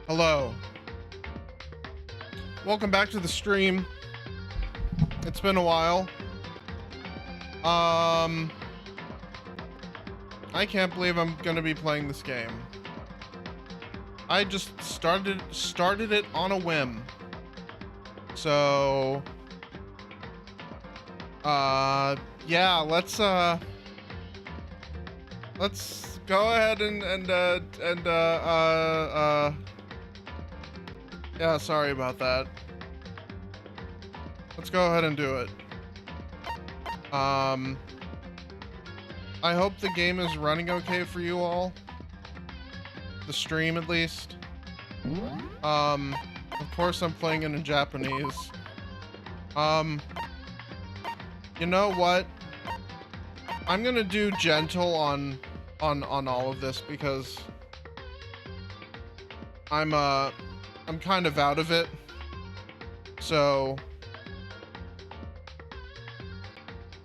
Hello. Welcome back to the stream. It's been a while. I can't believe I'm gonna be playing this game. I just started it on a whim. So yeah, let's go ahead yeah, sorry about that. Let's go ahead and do it. I hope the game is running okay for you all. The stream, at least. Of course I'm playing it in Japanese. You know what? I'm gonna do gentle on all of this because I'm kind of out of it. So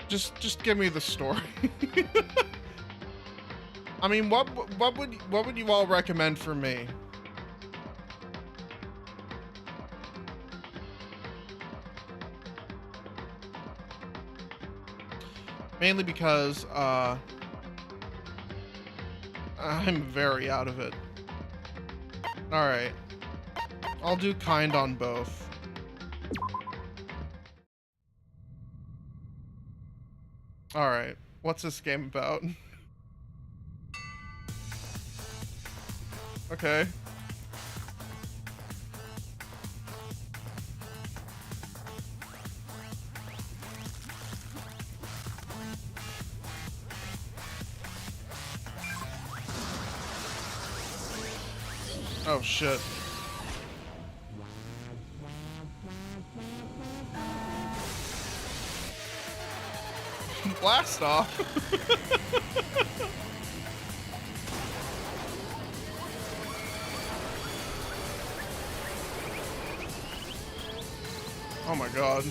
just give me the story. I mean, what would you all recommend for me? Mainly because I'm very out of it. All right, I'll do kind on both. All right, what's this game about? Okay. Oh shit. Blast off. Oh my god.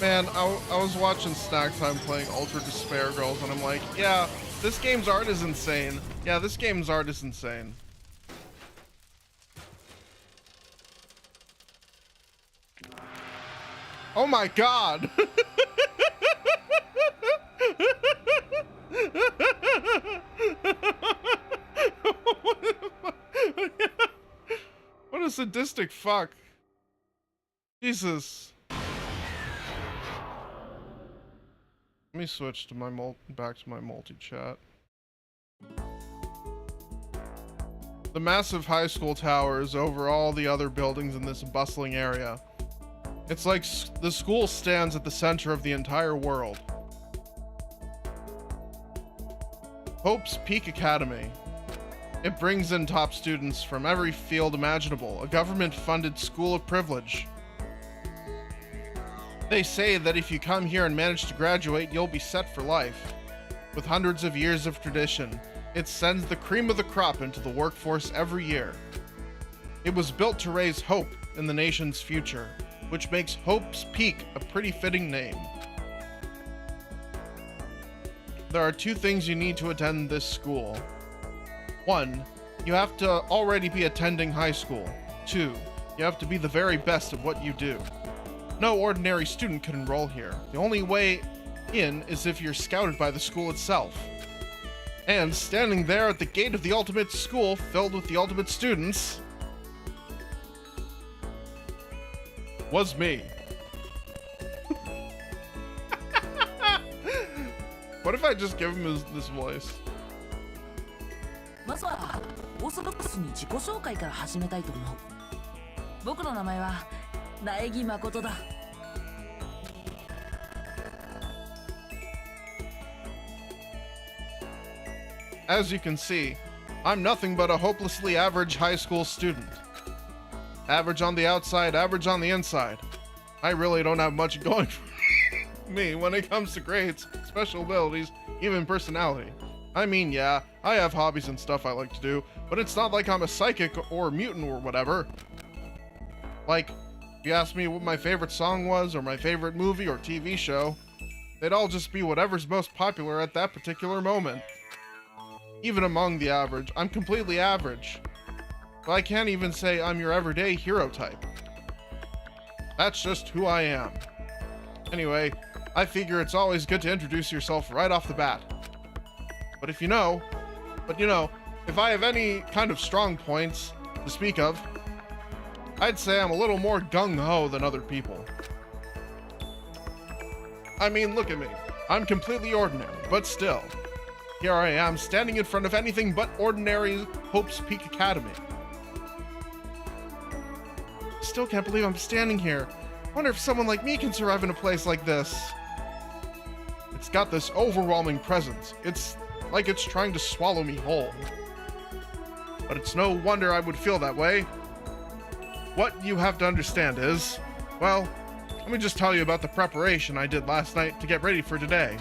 Man, I was watching Snack Time playing Ultra Despair Girls and I'm like, yeah, this game's art is insane. Yeah, this game's art is insane. Oh my god! What a sadistic fuck. Jesus. Let me switch to my back to my multi-chat. The massive high school tower is over all the other buildings in this bustling area. It's like the school stands at the center of the entire world. Hope's Peak Academy. It brings in top students from every field imaginable, a government-funded school of privilege. They say that if you come here and manage to graduate, you'll be set for life. With hundreds of years of tradition, it sends the cream of the crop into the workforce every year. It was built to raise hope in the nation's future, which makes Hope's Peak a pretty fitting name. There are two things you need to attend this school. 1, you have to already be attending high school. 2, you have to be the very best at what you do. No ordinary student can enroll here. The only way in is if you're scouted by the school itself. And standing there at the gate of the ultimate school filled with the ultimate students was me. What if I just give him this voice? まずはオーソドックスに自己紹介から始めたいと思う。僕の名前は苗木誠だ。As you can see, I'm nothing but a hopelessly average high school student. Average on the outside, average on the inside. I really don't have much going for me when it comes to grades, special abilities, even personality. I mean, yeah, I have hobbies and stuff I like to do, but it's not like I'm a psychic or a mutant or whatever. Like, if you asked me what my favorite song was or my favorite movie or TV show, They'd all just be whatever's most popular at that particular moment. Even among the average, I'm completely average. But I can't even say I'm your everyday hero type. That's just who I am. Anyway, I figure it's always good to introduce yourself right off the bat. But you know, if I have any kind of strong points to speak of, I'd say I'm a little more gung-ho than other people. I mean, look at me. I'm completely ordinary, but still. Here I am, standing in front of anything but ordinary Hope's Peak Academy. Still can't believe I'm standing here. Wonder if someone like me can survive in a place like this. It's got this overwhelming presence. It's like it's trying to swallow me whole. But it's no wonder I would feel that way. What you have to understand is, well, let me just tell you about the preparation I did last night to get ready for today.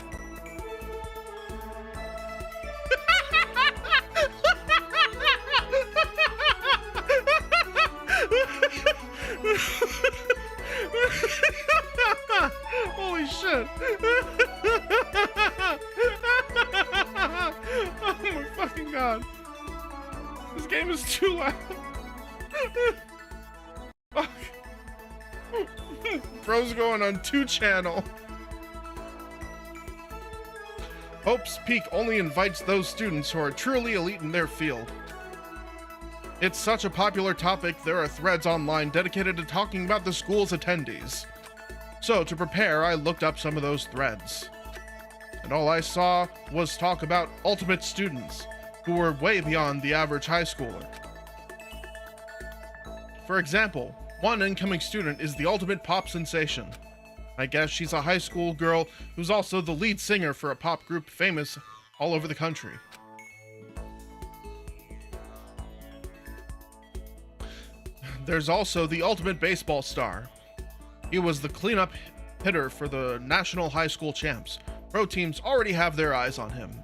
Holy shit. Oh my fucking god. This game is too loud. Fuck. Bro's going on 2-channel. Hope's Peak only invites those students who are truly elite in their field. It's such a popular topic, there are threads online dedicated to talking about the school's attendees. So, to prepare, I looked up some of those threads. And all I saw was talk about ultimate students, who were way beyond the average high schooler. For example, one incoming student is the ultimate pop sensation. I guess she's a high school girl who's also the lead singer for a pop group famous all over the country. There's also the ultimate baseball star. He was the cleanup hitter for the national high school champs. Pro teams already have their eyes on him.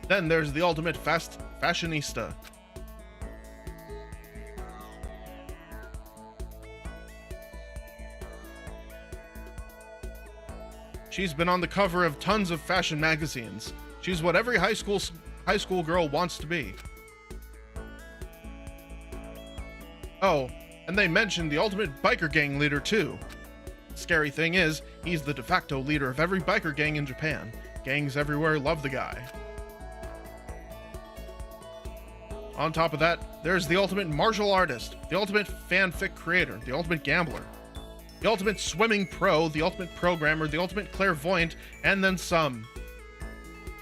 Then there's the ultimate fashionista. She's been on the cover of tons of fashion magazines. She's what every high school girl wants to be. Oh, and they mentioned the ultimate biker gang leader too. Scary thing is, he's the de facto leader of every biker gang in Japan. Gangs everywhere love the guy. On top of that, there's the ultimate martial artist, the ultimate fanfic creator, the ultimate gambler, the ultimate swimming pro, the ultimate programmer, the ultimate clairvoyant, and then some.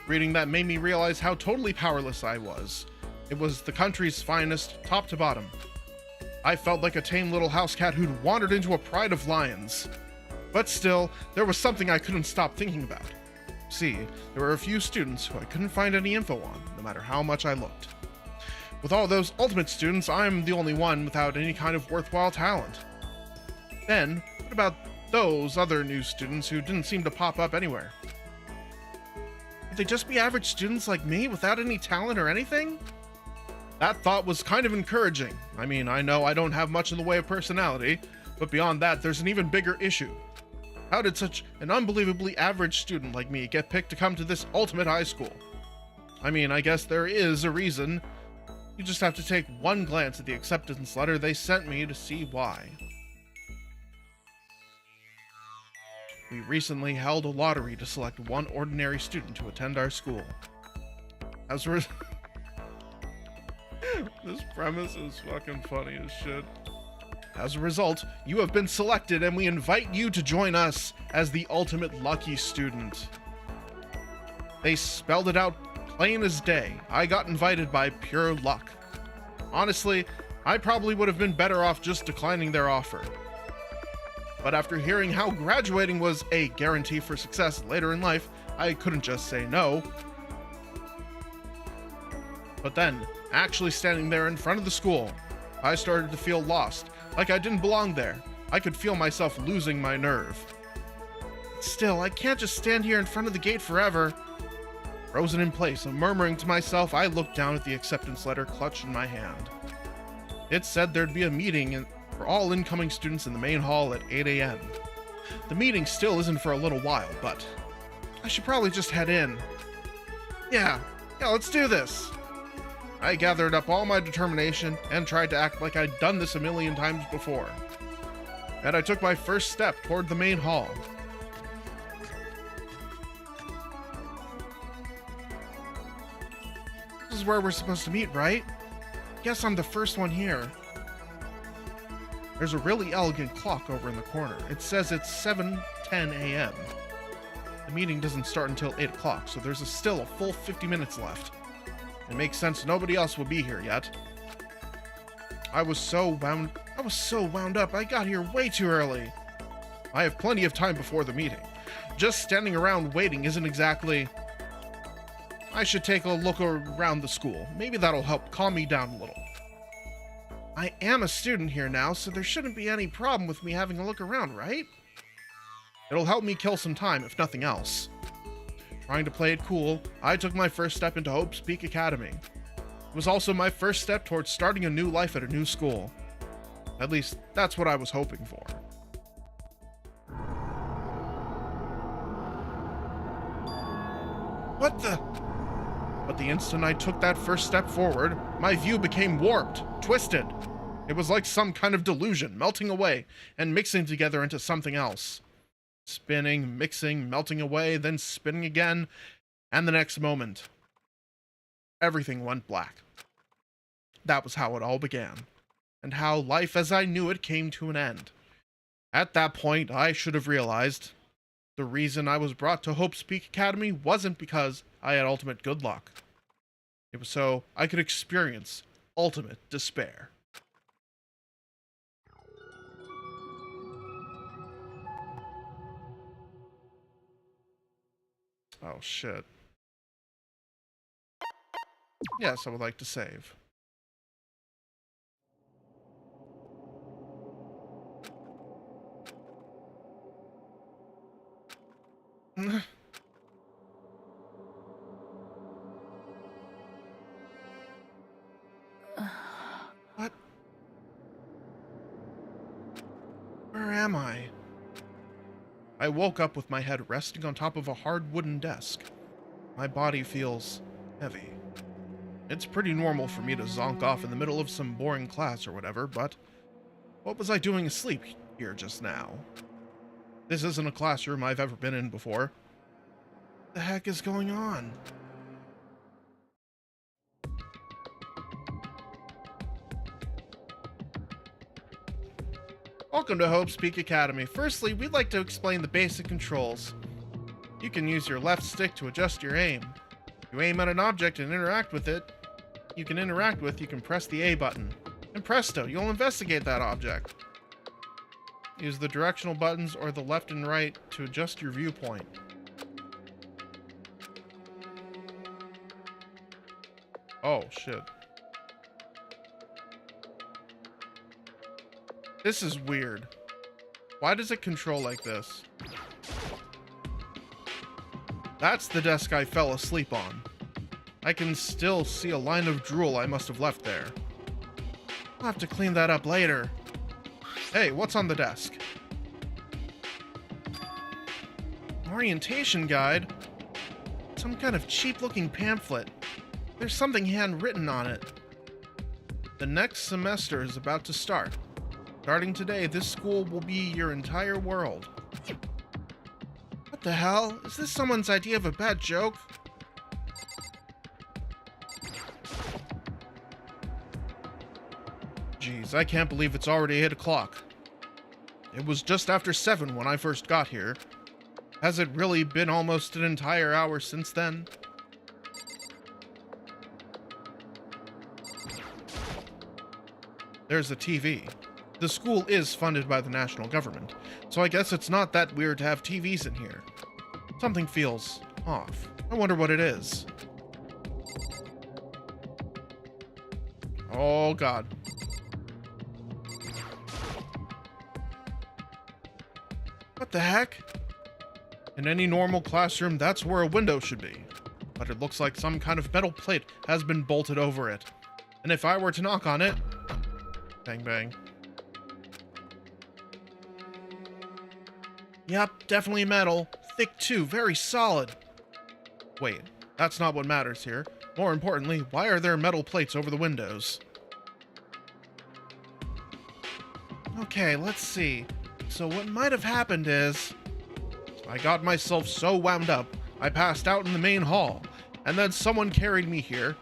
Reading that made me realize how totally powerless I was. It was the country's finest, top to bottom. I felt like a tame little house cat who'd wandered into a pride of lions. But still, there was something I couldn't stop thinking about. See, there were a few students who I couldn't find any info on, no matter how much I looked. With all those ultimate students, I'm the only one without any kind of worthwhile talent. Then, what about those other new students who didn't seem to pop up anywhere? Would they just be average students like me without any talent or anything? That thought was kind of encouraging. I mean, I know I don't have much in the way of personality, but beyond that, there's an even bigger issue. How did such an unbelievably average student like me get picked to come to this ultimate high school? I mean, I guess there is a reason. You just have to take one glance at the acceptance letter they sent me to see why. We recently held a lottery to select one ordinary student to attend our school. As a result, this premise is fucking funny as shit. As a result, you have been selected and we invite you to join us as the ultimate lucky student. They spelled it out plain as day. I got invited by pure luck. Honestly, I probably would have been better off just declining their offer. But after hearing how graduating was a guarantee for success later in life, I couldn't just say no. But then, actually standing there in front of the school, I started to feel lost, like I didn't belong there. I could feel myself losing my nerve. Still, I can't just stand here in front of the gate forever. Frozen in place and murmuring to myself, I looked down at the acceptance letter clutched in my hand. It said there'd be a meeting for all incoming students in the main hall at 8 a.m. The meeting still isn't for a little while, but I should probably just head in. Yeah, let's do this. I gathered up all my determination and tried to act like I'd done this a million times before. And I took my first step toward the main hall. This is where we're supposed to meet, right? Guess I'm the first one here. There's a really elegant clock over in the corner. It says it's 7:10 a.m. The meeting doesn't start until 8 o'clock, so there's still a full 50 minutes left. It makes sense nobody else will be here yet. I was so wound up. I got here way too early. I have plenty of time before the meeting. Just standing around waiting isn't exactly... I should take a look around the school. Maybe that'll help calm me down a little. I am a student here now, so there shouldn't be any problem with me having a look around, right? It'll help me kill some time, if nothing else. Trying to play it cool, I took my first step into Hope's Peak Academy. It was also my first step towards starting a new life at a new school. At least, that's what I was hoping for. What the... But the instant I took that first step forward, my view became warped, twisted. It was like some kind of delusion, melting away and mixing together into something else. Spinning, mixing, melting away, then spinning again, and the next moment, everything went black. That was how it all began, and how life as I knew it came to an end. At that point, I should have realized the reason I was brought to Hope's Peak Academy wasn't because I had ultimate good luck. It was so I could experience ultimate despair. Oh, shit. Yes, I would like to save. What? Where am I? I woke up with my head resting on top of a hard wooden desk. My body feels heavy. It's pretty normal for me to zonk off in the middle of some boring class or whatever, but what was I doing asleep here just now? This isn't a classroom I've ever been in before. What the heck is going on? Welcome to Hope's Peak Academy. Firstly, we'd like to explain the basic controls. You can use your left stick to adjust your aim. If you aim at an object and interact with it, you can press the A button. And presto, you'll investigate that object. Use the directional buttons or the left and right to adjust your viewpoint. Oh, shit. This is weird. Why does it control like this? That's the desk I fell asleep on. I can still see a line of drool I must have left there. I'll have to clean that up later. Hey, what's on the desk? Orientation guide? Some kind of cheap-looking pamphlet. There's something handwritten on it. The next semester is about to start. Starting today, this school will be your entire world. What the hell? Is this someone's idea of a bad joke? Jeez, I can't believe it's already 8 o'clock. It was just after 7 when I first got here. Has it really been almost an entire hour since then? There's a TV. The school is funded by the national government, so I guess it's not that weird to have TVs in here. Something feels off. I wonder what it is. Oh, God. What the heck? In any normal classroom, that's where a window should be. But it looks like some kind of metal plate has been bolted over it. And if I were to knock on it... Bang, bang. Yep, definitely metal. Thick too, very solid. Wait, that's not what matters here. More importantly, why are there metal plates over the windows? Okay, let's see. So what might have happened is, I got myself so wound up, I passed out in the main hall, and then someone carried me here.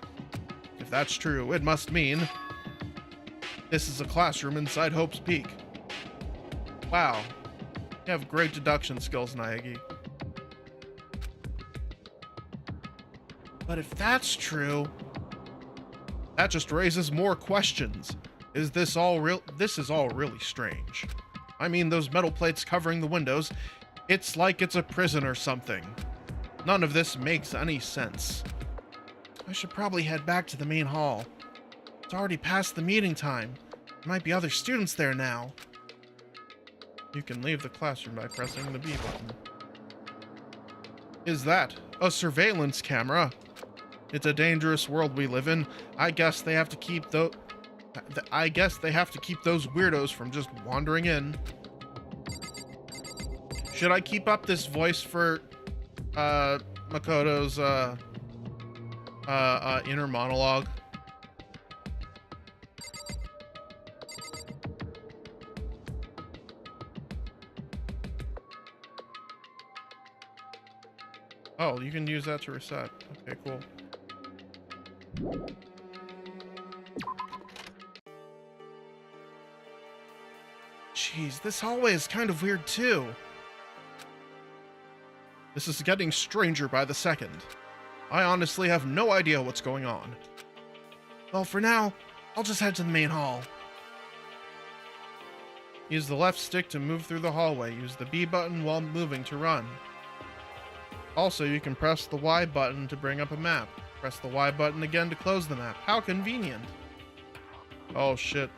If that's true, it must mean this is a classroom inside Hope's Peak. Wow. You have great deduction skills, Naegi. But if that's true, that just raises more questions. Is this all real? This is all really strange. I mean, those metal plates covering the windows, it's like it's a prison or something. None of this makes any sense. I should probably head back to the main hall. It's already past the meeting time. There might be other students there now. You can leave the classroom by pressing the B button. Is that a surveillance camera? It's a dangerous world we live in. I guess they have to keep those weirdos from just wandering in. Should I keep up this voice for Makoto's inner monologue? Oh, you can use that to reset. Okay, cool. Jeez, this hallway is kind of weird too. This is getting stranger by the second. I honestly have no idea what's going on. Well, for now, I'll just head to the main hall. Use the left stick to move through the hallway. Use the B button while moving to run. Also, you can press the Y button to bring up a map. Press the Y button again to close the map. How convenient. Oh, shit.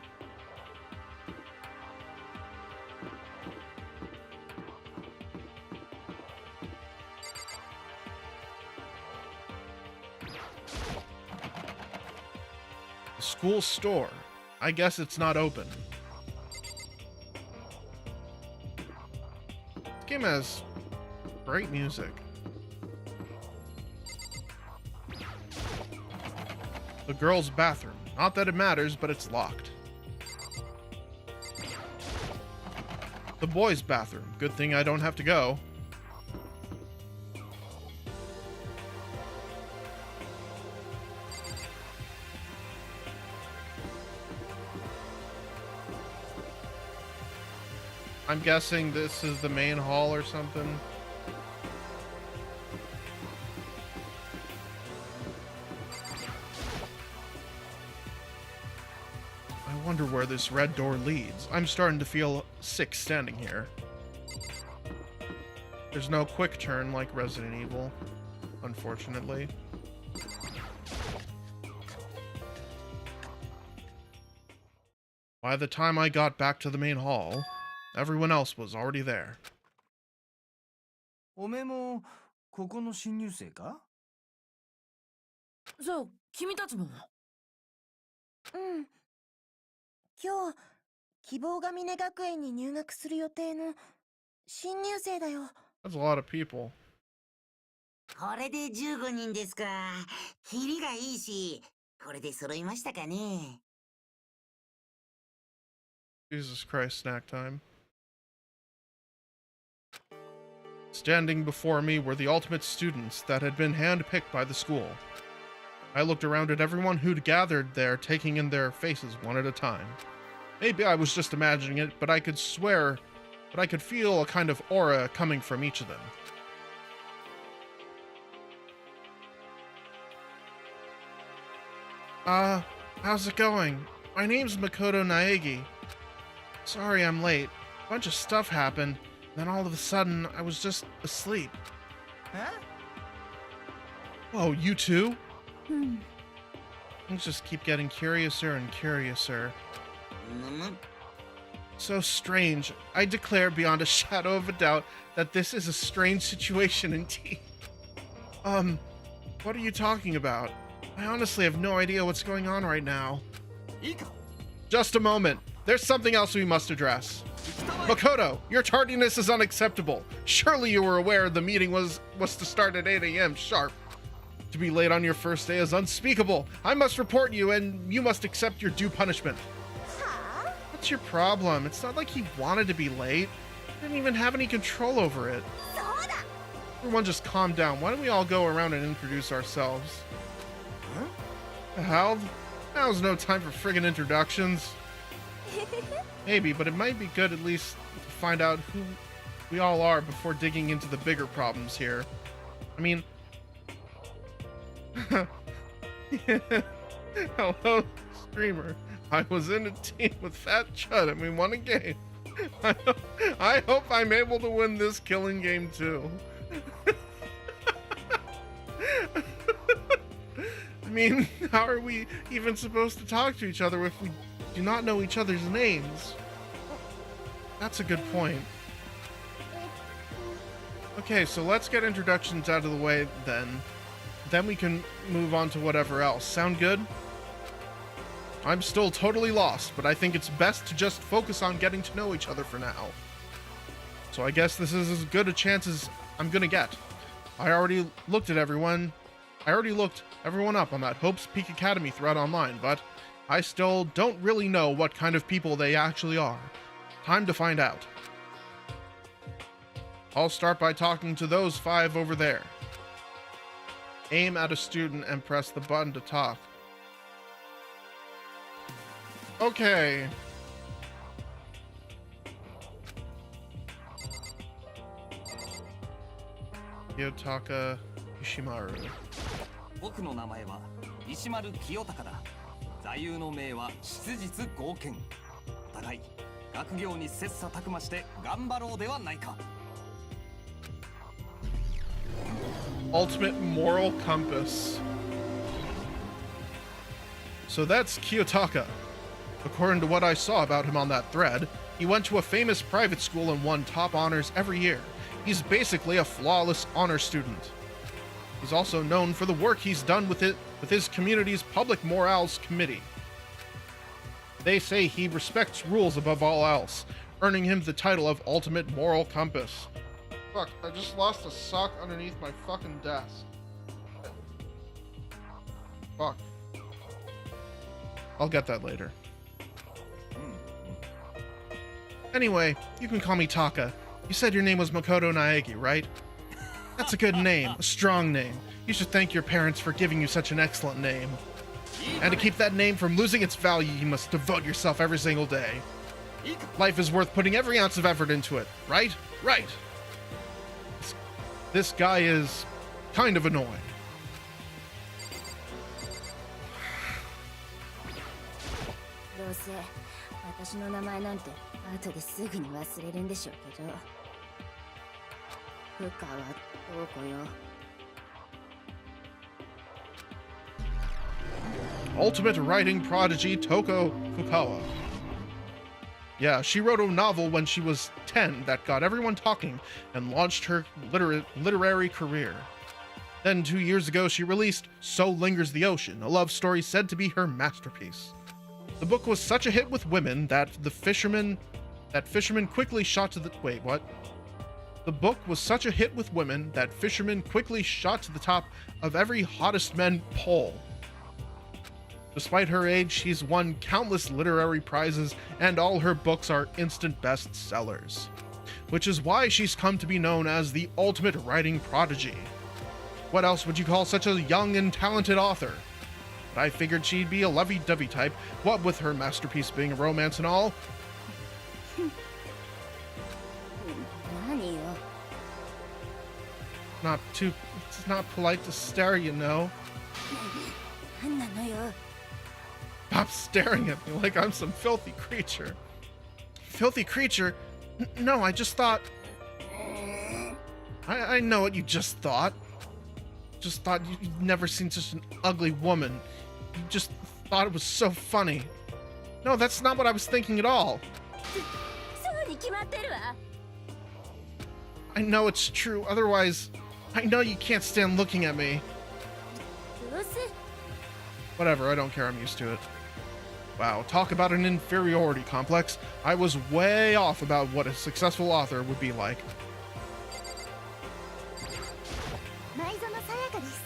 The school store. I guess it's not open. This game has great music. The girls' bathroom. Not that it matters, but it's locked. The boys' bathroom. Good thing I don't have to go. I'm guessing this is the main hall or something. I wonder where this red door leads. I'm starting to feel sick standing here. There's no quick turn like Resident Evil, unfortunately. By the time I got back to the main hall, everyone else was already there. おめえもここの新入生か？そう、君たちも。うん。今日、希望が峰学園に入学する予定の新入生だよ。That's a lot of people. これで15人ですか。キリがいいし、これで揃いましたかね。Jesus Christ, snack time. Standing before me were the ultimate students that had been handpicked by the school. I looked around at everyone who'd gathered there, taking in their faces one at a time. Maybe I was just imagining it, but I could feel a kind of aura coming from each of them. How's it going? My name's Makoto Naegi. Sorry I'm late. A bunch of stuff happened, and then all of a sudden, I was just asleep. Huh? Whoa, you too? Things just keep getting curiouser and curiouser. So strange. I declare beyond a shadow of a doubt that this is a strange situation indeed. What are you talking about? I honestly have no idea what's going on right now. Just a moment. There's something else we must address. Makoto, your tardiness is unacceptable. Surely you were aware the meeting was to start at 8 a.m. sharp. To be late on your first day is unspeakable. I must report you, and you must accept your due punishment. Huh? What's your problem? It's not like he wanted to be late. He didn't even have any control over it. Soda! Everyone just calm down. Why don't we all go around and introduce ourselves? Huh? The hell? Now's no time for friggin' introductions. Maybe, but it might be good at least to find out who we all are before digging into the bigger problems here. I mean... Hello, streamer. I was in a team with Fat Chud and we won a game. I hope I'm able to win this killing game too. I mean, how are we even supposed to talk to each other if we do not know each other's names? That's a good point. Okay, so let's get introductions out of the way then. Then we can move on to whatever else. Sound good? I'm still totally lost, but I think it's best to just focus on getting to know each other for now. So I guess this is as good a chance as I'm gonna get. I already looked everyone up on that Hope's Peak Academy thread online, but I still don't really know what kind of people they actually are. Time to find out. I'll start by talking to those 5 over there. Aim at a student and press the button to talk. Okay. Yotaka Ishimaru. 僕の名前は石丸清隆だ。座右の銘は質実剛健。お互い学業に切磋琢磨して頑張ろうではないか。Ultimate moral compass. So that's Kiyotaka. According to what I saw about him on that thread, he went to a famous private school and won top honors every year. He's basically a flawless honor student. He's also known for the work he's done with his community's public morals committee. They say he respects rules above all else, earning him the title of Ultimate Moral Compass. Fuck, I just lost a sock underneath my fucking desk. Fuck. I'll get that later. Anyway, you can call me Taka. You said your name was Makoto Naegi, right? That's a good name, a strong name. You should thank your parents for giving you such an excellent name. And to keep that name from losing its value, you must devote yourself every single day. Life is worth putting every ounce of effort into it, right? Right. This guy is kind of annoying. どうせ私の名前なんて後ですぐに忘れるんでしょうけど。深川どこよ。Ultimate writing prodigy Toko Fukawa. Yeah, she wrote a novel when she was 10 that got everyone talking and launched her literary career. Then 2 years ago, she released So Lingers the Ocean, a love story said to be her masterpiece. The book was such a hit with women that fishermen quickly shot to the The book was such a hit with women that fishermen quickly shot to the top of every hottest men poll. Despite her age, she's won countless literary prizes, and all her books are instant bestsellers, which is why she's come to be known as the ultimate writing prodigy. What else would you call such a young and talented author? But I figured she'd be a lovey-dovey type, what with her masterpiece being a romance and all. 何よ。 It's not polite to stare, you know. 何なのよ。 Stop staring at me like I'm some filthy creature. Filthy creature? No, I just thought... I know what you just thought. Just thought you'd never seen such an ugly woman. You just thought it was so funny. No, that's not what I was thinking at all. そうに決まってるわ。 I know it's true, otherwise... I know you can't stand looking at me. どうせ Whatever, I don't care, I'm used to it. Wow, talk about an inferiority complex. I was way off about what a successful author would be like. 前園さやかです。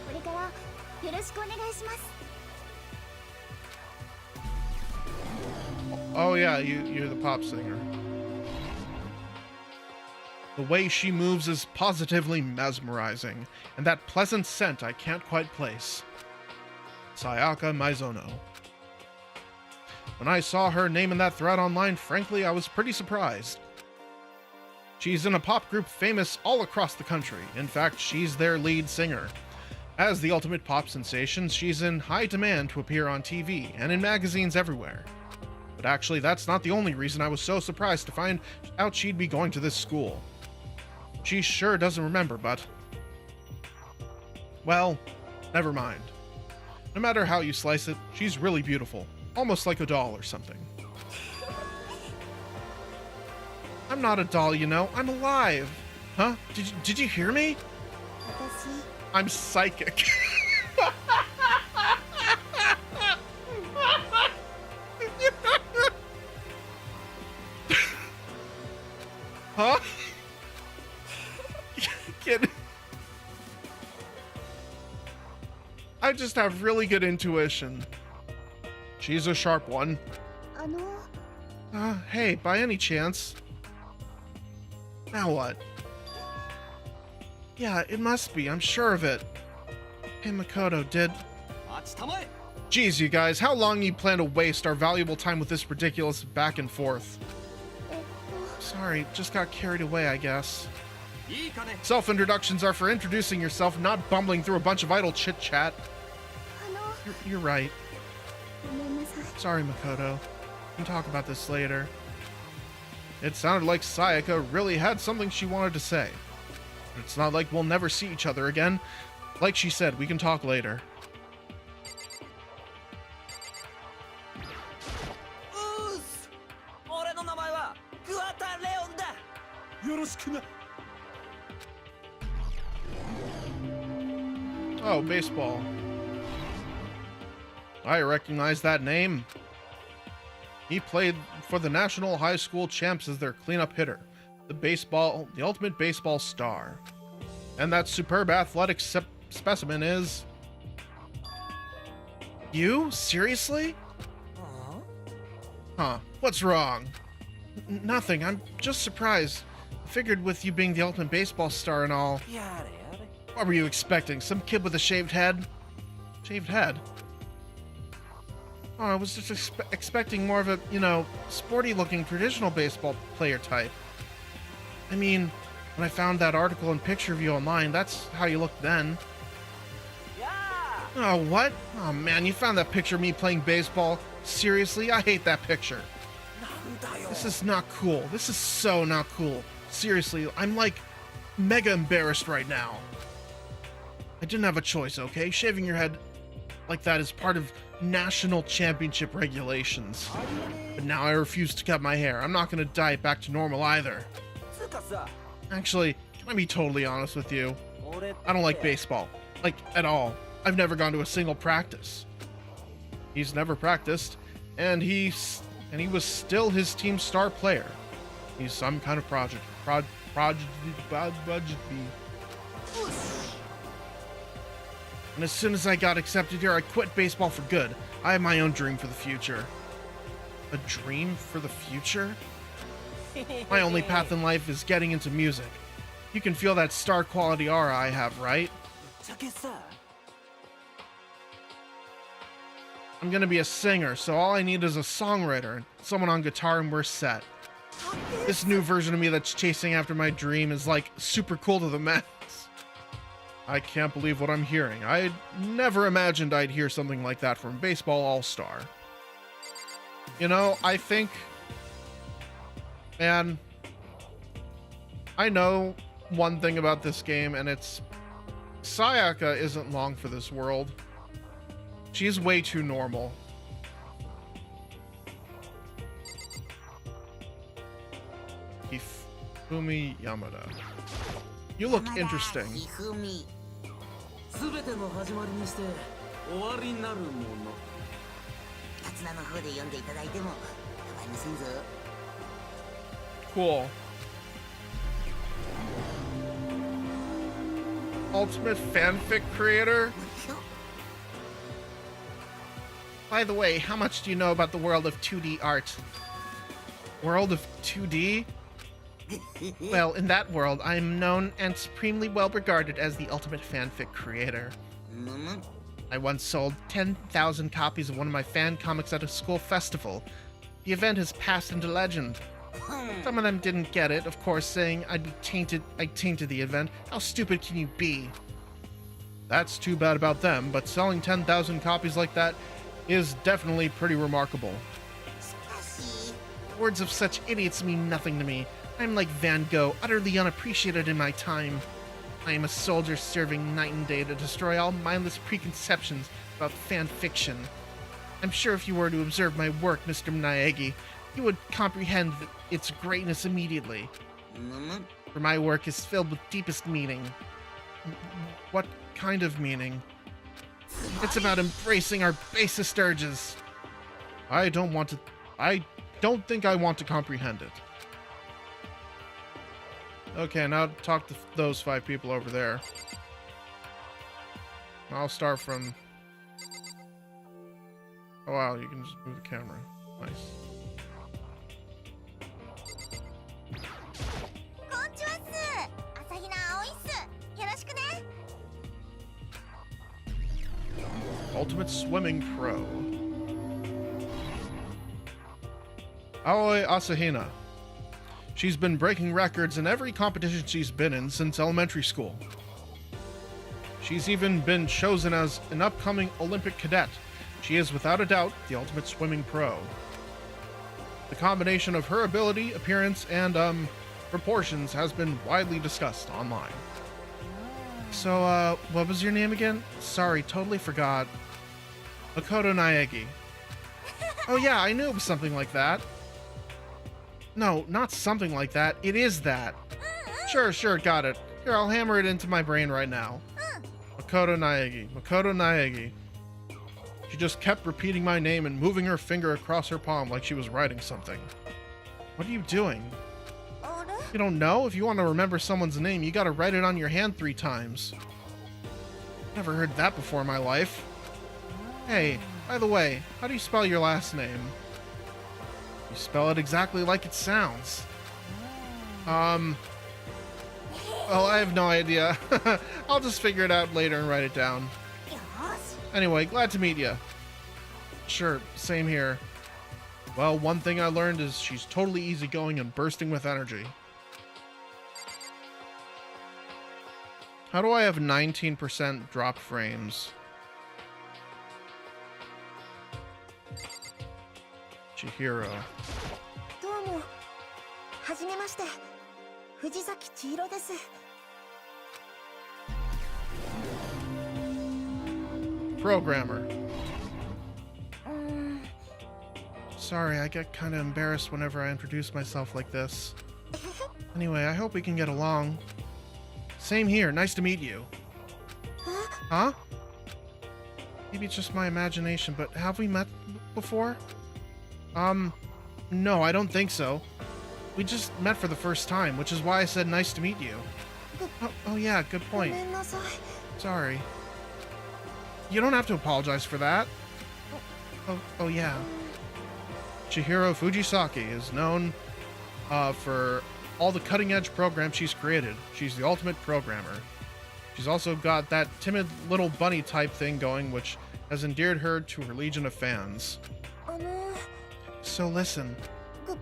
これからよろしくお願いします。 Oh yeah, you're the pop singer. The way she moves is positively mesmerizing, and that pleasant scent I can't quite place. Sayaka Maizono. When I saw her name in that thread online, frankly, I was pretty surprised. She's in a pop group famous all across the country. In fact, she's their lead singer. As the ultimate pop sensation, she's in high demand to appear on TV and in magazines everywhere. But actually, that's not the only reason I was so surprised to find out she'd be going to this school. She sure doesn't remember, but... well, never mind. No matter how you slice it, she's really beautiful. Almost like a doll or something. I'm not a doll, you know. I'm alive. Huh? Did you hear me? 私 I'm psychic. Huh? Kid. I just have really good intuition. She's a sharp one. あの Hey, by any chance? Now what? Yeah, it must be. I'm sure of it. Hey, Makoto, did... 待ちたまえ Geez, you guys, how long you plan to waste our valuable time with this ridiculous back and forth? えっと Sorry, just got carried away, I guess. いいかね Self-introductions are for introducing yourself, not bumbling through a bunch of idle chit-chat. あの You're right. ごめんなさい Sorry, Makoto. We can talk about this later. It sounded like Sayaka really had something she wanted to say. It's not like we'll never see each other again. Like she said, we can talk later. うーす。俺の名前はグアタレオンだ。よろしくな。 Oh, baseball. I recognize that name. He played for the National High School Champs as their cleanup hitter, the ultimate baseball star. And that superb athletic specimen is... you? Seriously? Huh, what's wrong? Nothing, I'm just surprised. I figured with you being the ultimate baseball star and all... やれやれ。 What were you expecting? Some kid with a shaved head? Shaved head? Oh, I was just expecting more of a, you know, sporty-looking traditional baseball player type. I mean, when I found that article and picture of you online, that's how you looked then. やー。 Oh, what? Oh man, you found that picture of me playing baseball? Seriously? I hate that picture. なんだよ。 This is not cool. This is so not cool. Seriously, I'm like mega embarrassed right now. I didn't have a choice, okay? Shaving your head like that is part of national championship regulations. But now I refuse to cut my hair. I'm not gonna dye it back to normal either. つうかさ、 Actually, can I be totally honest with you? 俺って I don't like baseball. Like, at all. I've never gone to a single practice. He's never practiced, and he was still his team's star player. He's some kind of prodigy. And as soon as I got accepted here, I quit baseball for good. I have my own dream for the future. A dream for the future? My only path in life is getting into music. You can feel that star quality aura I have, right? ぶっちゃけさ。 I'm gonna be a singer, so all I need is a songwriter and someone on guitar and we're set. This new version of me that's chasing after my dream is like super cool to the max. I can't believe what I'm hearing. I never imagined I'd hear something like that from Baseball All-Star. You know, I think... man, I know one thing about this game, and it's... Sayaka isn't long for this world. She's way too normal. Hifumi Yamada. You look interesting. ひふみ。すべての始まりにして終わりになるもの。二つ画の方で読んでいただいても構いませんぞ。 Cool. Ultimate fanfic creator? By the way, how much do you know about the world of 2D art? World of 2D? Well, in that world, I am known and supremely well regarded as the ultimate fanfic creator. I once sold 10,000 copies of one of my fan comics at a school festival. The event has passed into legend. Some of them didn't get it, of course, saying I tainted the event. How stupid can you be? That's too bad about them, but selling 10,000 copies like that is definitely pretty remarkable. Words of such idiots mean nothing to me. I'm like Van Gogh, utterly unappreciated in my time. I am a soldier serving night and day to destroy all mindless preconceptions about fan fiction. I'm sure if you were to observe my work, Mr. Naegi, you would comprehend its greatness immediately. For my work is filled with deepest meaning. What kind of meaning? It's about embracing our basest urges. I don't think I want to comprehend it. Okay, now talk to those 5 people over there. I'll start from... Oh wow, you can just move the camera. Nice. Ultimate Swimming Pro. Aoi Asahina. She's been breaking records in every competition she's been in since elementary school. She's even been chosen as an upcoming Olympic cadet. She is without a doubt the ultimate swimming pro. The combination of her ability, appearance, and proportions has been widely discussed online. So, what was your name again? Sorry, totally forgot. Makoto Naegi. Oh yeah, I knew it was something like that. No, not something like that. It is that. Sure, got it. Here, I'll hammer it into my brain right now. Makoto Naegi. Makoto Naegi. She just kept repeating my name and moving her finger across her palm like she was writing something. What are you doing? You don't know? If you want to remember someone's name, you gotta write it on your hand 3 times. Never heard that before in my life. Hey, by the way, how do you spell your last name? You spell it exactly like it sounds. Well, I have no idea. I'll just figure it out later and write it down. Anyway, glad to meet you. Sure, same here. Well, one thing I learned is she's totally easygoing and bursting with energy. How do I have 19% drop frames? Chihiro. Programmer. Sorry, I get kind of embarrassed whenever I introduce myself like this. Anyway, I hope we can get along. Same here, nice to meet you. Huh? Maybe it's just my imagination, but have we met before? No, I don't think so. We just met for the first time, which is why I said nice to meet you. Oh yeah, good point. Sorry. You don't have to apologize for that. Oh yeah. Chihiro Fujisaki is known for all the cutting-edge programs she's created. She's the ultimate programmer. She's also got that timid little bunny type thing going, which has endeared her to her legion of fans. So listen,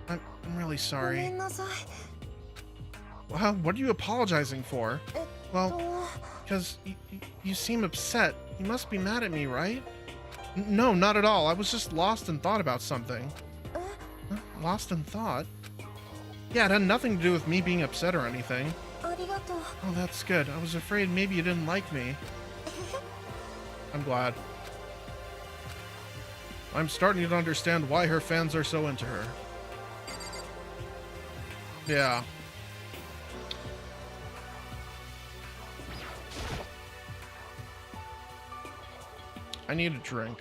I'm really sorry. Well, what are you apologizing for? Well, because you seem upset. You must be mad at me, right? No, not at all. I was just lost in thought about something. Lost in thought? Yeah, it had nothing to do with me being upset or anything. Oh, that's good. I was afraid maybe you didn't like me. I'm glad. I'm starting to understand why her fans are so into her. Yeah. I need a drink.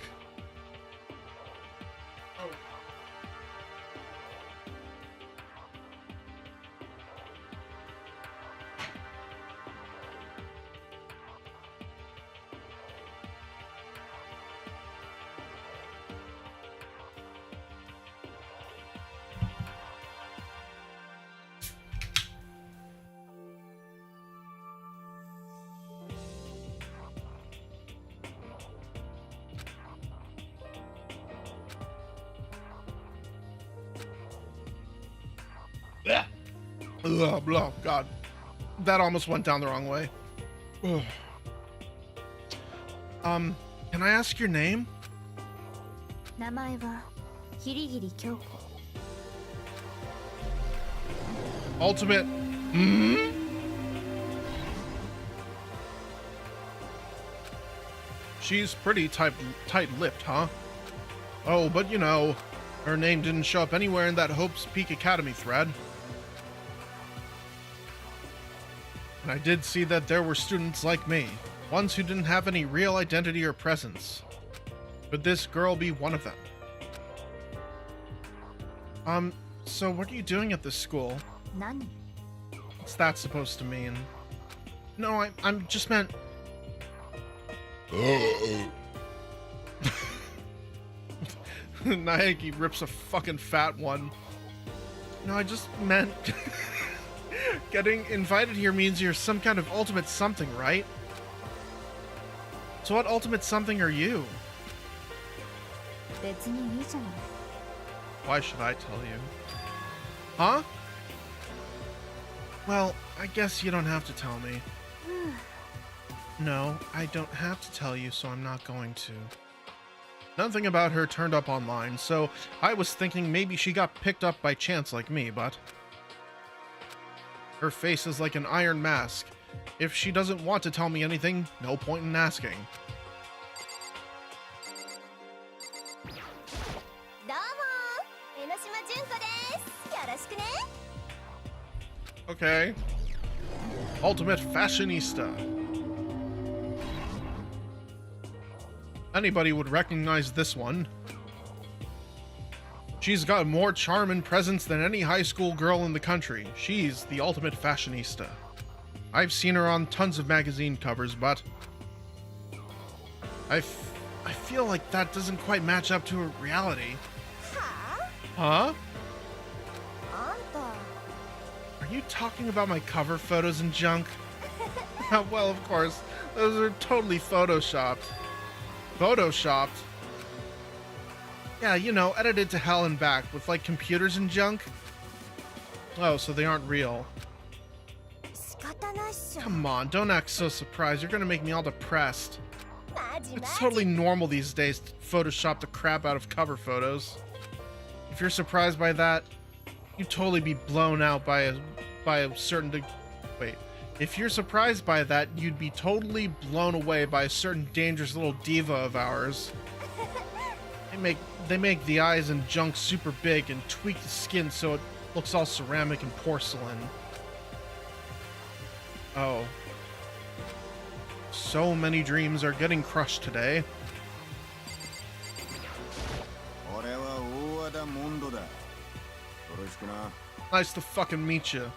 Ugh, blah, God. That almost went down the wrong way. Ugh. Can I ask your name? 名前はヒリギリ京子。 Ultimate. She's pretty tight-lipped, huh? Oh, but you know, her name didn't show up anywhere in that Hope's Peak Academy thread. And I did see that there were students like me, ones who didn't have any real identity or presence. Could this girl be one of them? So what are you doing at this school? 何？ What's that supposed to mean? No, I'm just meant... Naegi rips a fucking fat one. No, I just meant... Getting invited here means you're some kind of ultimate something, right? So what ultimate something are you? 別にいいじゃない。 Why should I tell you? Huh? Well, I guess you don't have to tell me. No, I don't have to tell you, so I'm not going to. Nothing about her turned up online, so I was thinking maybe she got picked up by chance like me, but... Her face is like an iron mask. If she doesn't want to tell me anything, no point in asking. どうも、江ノ島純子です。よろしくね。 Okay. Ultimate fashionista. Anybody would recognize this one. She's got more charm and presence than any high school girl in the country. She's the ultimate fashionista. I've seen her on tons of magazine covers, but I feel like that doesn't quite match up to her reality. は Huh? あ？あんた。 Are you talking about my cover photos and junk? Well, of course. Those are totally photoshopped. Photoshopped? Yeah, you know, edited to hell and back with, like, computers and junk. Oh, so they aren't real. 仕方ないっしょ。 Come on, don't act so surprised. You're gonna make me all depressed. マジマ It's ジ。 totally normal these days to Photoshop the crap out of cover photos. If you're surprised by that, you'd totally be blown out by a certain wait. If you're surprised by that, you'd be totally blown away by a certain dangerous little diva of ours. They make the eyes and junk super big and tweak the skin so it looks all ceramic and porcelain. Oh. So many dreams are getting crushed today. 俺は大和田モンドだ。よろしくな。 Nice to fucking meet you.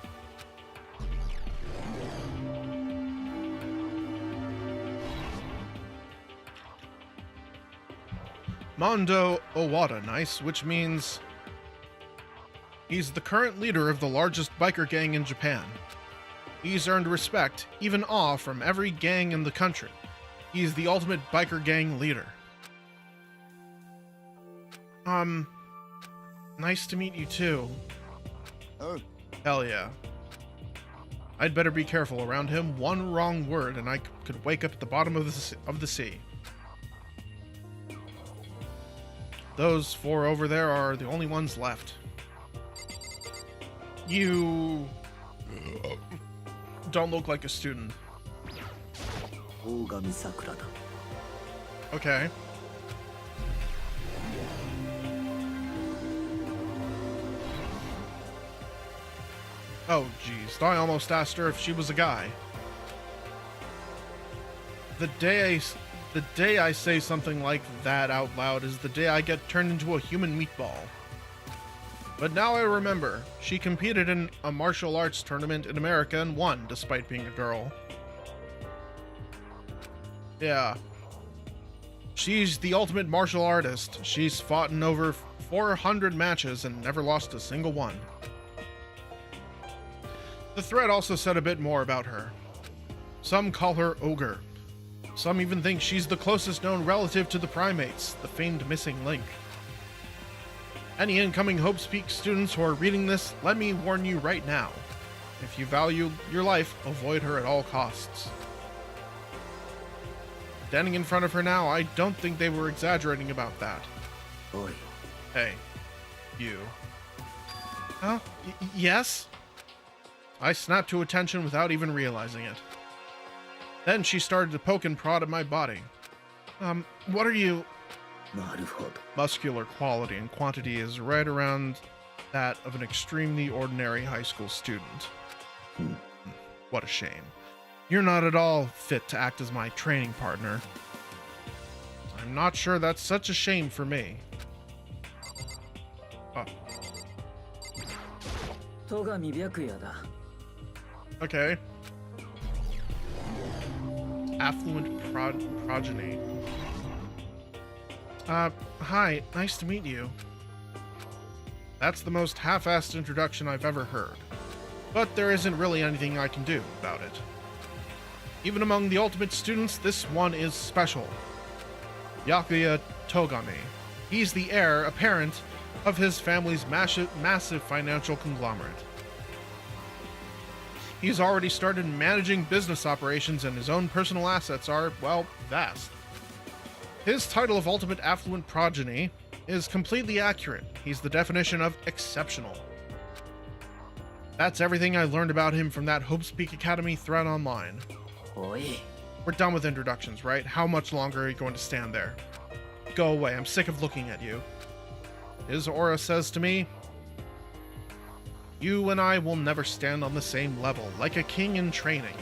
Mondo Owada, nice, which means he's the current leader of the largest biker gang in Japan. He's earned respect, even awe, from every gang in the country. He's the ultimate biker gang leader. Nice to meet you too. Oh, Hell yeah. I'd better be careful around him. One wrong word and I could wake up at the bottom of the sea. Those four over there are the only ones left. You don't look like a student. 大神桜だ。 Okay. Oh, geez. I almost asked her if she was a guy. The day I say something like that out loud is the day I get turned into a human meatball. But now I remember, she competed in a martial arts tournament in America and won, despite being a girl. Yeah. She's the ultimate martial artist. She's fought in over 400 matches and never lost a single one. The thread also said a bit more about her. Some call her Ogre. Some even think she's the closest known relative to the primates, the famed missing link. Any incoming Hope's Peak students who are reading this, let me warn you right now. If you value your life, avoid her at all costs. Standing in front of her now, I don't think they were exaggerating about that. Oi. Hey, you. Huh? Yes? I snapped to attention without even realizing it. Then she started to poke and prod at my body. What are you? なるほど。 Muscular quality and quantity is right around that of an extremely ordinary high school student. What a shame. You're not at all fit to act as my training partner. I'm not sure that's such a shame for me. Oh, 戸上白夜だ。 okay. Affluent progeny. Hi, nice to meet you. That's the most half-assed introduction I've ever heard. But there isn't really anything I can do about it. Even among the ultimate students, this one is special. Yakuya Togami. He's the heir apparent of his family's massive financial conglomerate. He's already started managing business operations, and his own personal assets are, well, vast. His title of Ultimate Affluent Progeny is completely accurate. He's the definition of exceptional. That's everything I learned about him from that Hopespeak Academy thread online. おい。 We're done with introductions, right? How much longer are you going to stand there? Go away, I'm sick of looking at you. His aura says to me, you and I will never stand on the same level, like a king in training.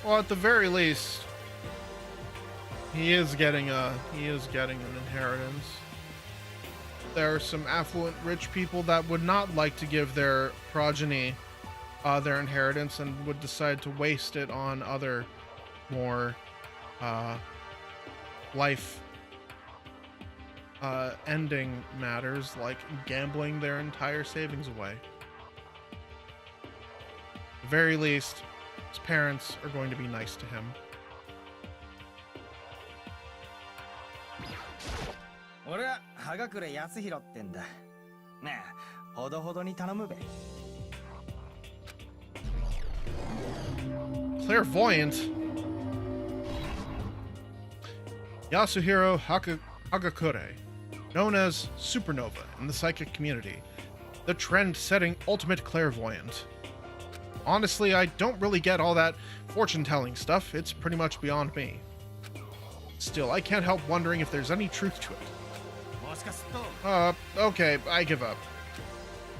Well, at the very least, he is getting an inheritance. There are some affluent rich people that would not like to give their progeny their inheritance and would decide to waste it on other more life ending matters, like gambling their entire savings away. At the very least, his parents are going to be nice to him. 俺は葉隠康弘ってんだ。ねえ、ほどほどに頼むべ。Clairvoyant Yasuhiro Hagakure, known as Supernova in the psychic community, the trend-setting ultimate clairvoyant. Honestly, I don't really get all that fortune-telling stuff. It's pretty much beyond me. Still, I can't help wondering if there's any truth to it. もしかすると Okay, I give up.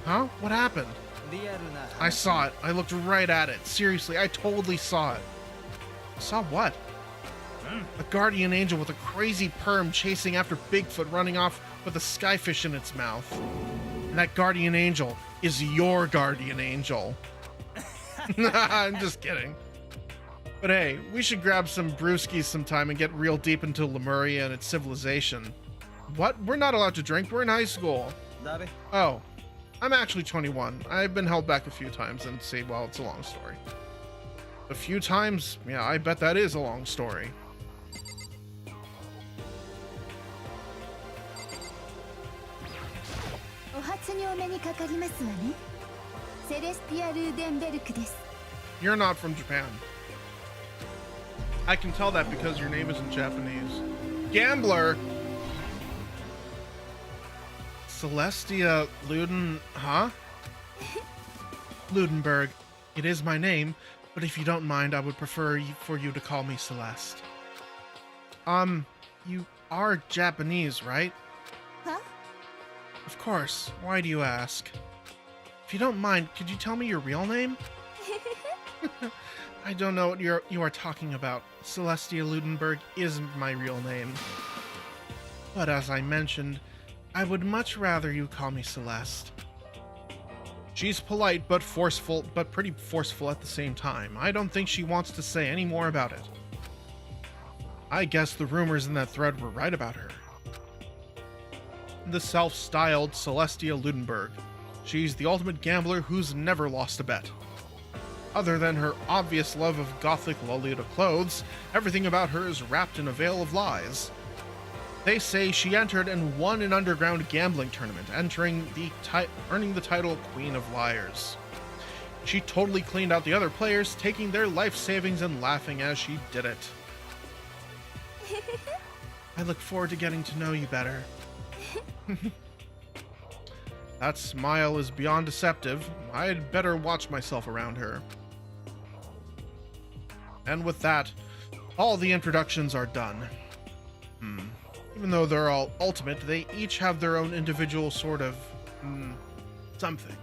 Huh? What happened? リアルな I saw it. I looked right at it. Seriously, I totally saw it. Saw what? A guardian angel with a crazy perm chasing after Bigfoot running off with a skyfish in its mouth. And that guardian angel is your guardian angel. I'm just kidding. But hey, we should grab some brewskis sometime and get real deep into Lemuria and its civilization. What? We're not allowed to drink. We're in high school. だべ。 Oh, I'm actually 21. I've been held back a few times, and see, well, it's a long story. A few times? Yeah, I bet that is a long story. お初にお目にかかりますわね。セレスティア・ルーデンベルクです。 You're not from Japan. I can tell that because your name isn't Japanese. Gambler! Celestia Luden... Huh? Ludenberg. It is my name, but if you don't mind, I would prefer for you to call me Celeste. You are Japanese, right? Huh? Of course. Why do you ask? If you don't mind, could you tell me your real name? I don't know what you are talking about. Celestia Ludenberg isn't my real name. But as I mentioned, I would much rather you call me Celeste. She's polite but forceful, but pretty forceful at the same time. I don't think she wants to say any more about it. I guess the rumors in that thread were right about her. The self-styled Celestia Ludenberg. She's the ultimate gambler who's never lost a bet. Other than her obvious love of gothic Lolita clothes, everything about her is wrapped in a veil of lies. They say she entered and won an underground gambling tournament, earning the title Queen of Liars. She totally cleaned out the other players, taking their life savings and laughing as she did it. I look forward to getting to know you better. That smile is beyond deceptive. I'd better watch myself around her. And with that, all the introductions are done. Even though they're all ultimate, they each have their own individual sort of something.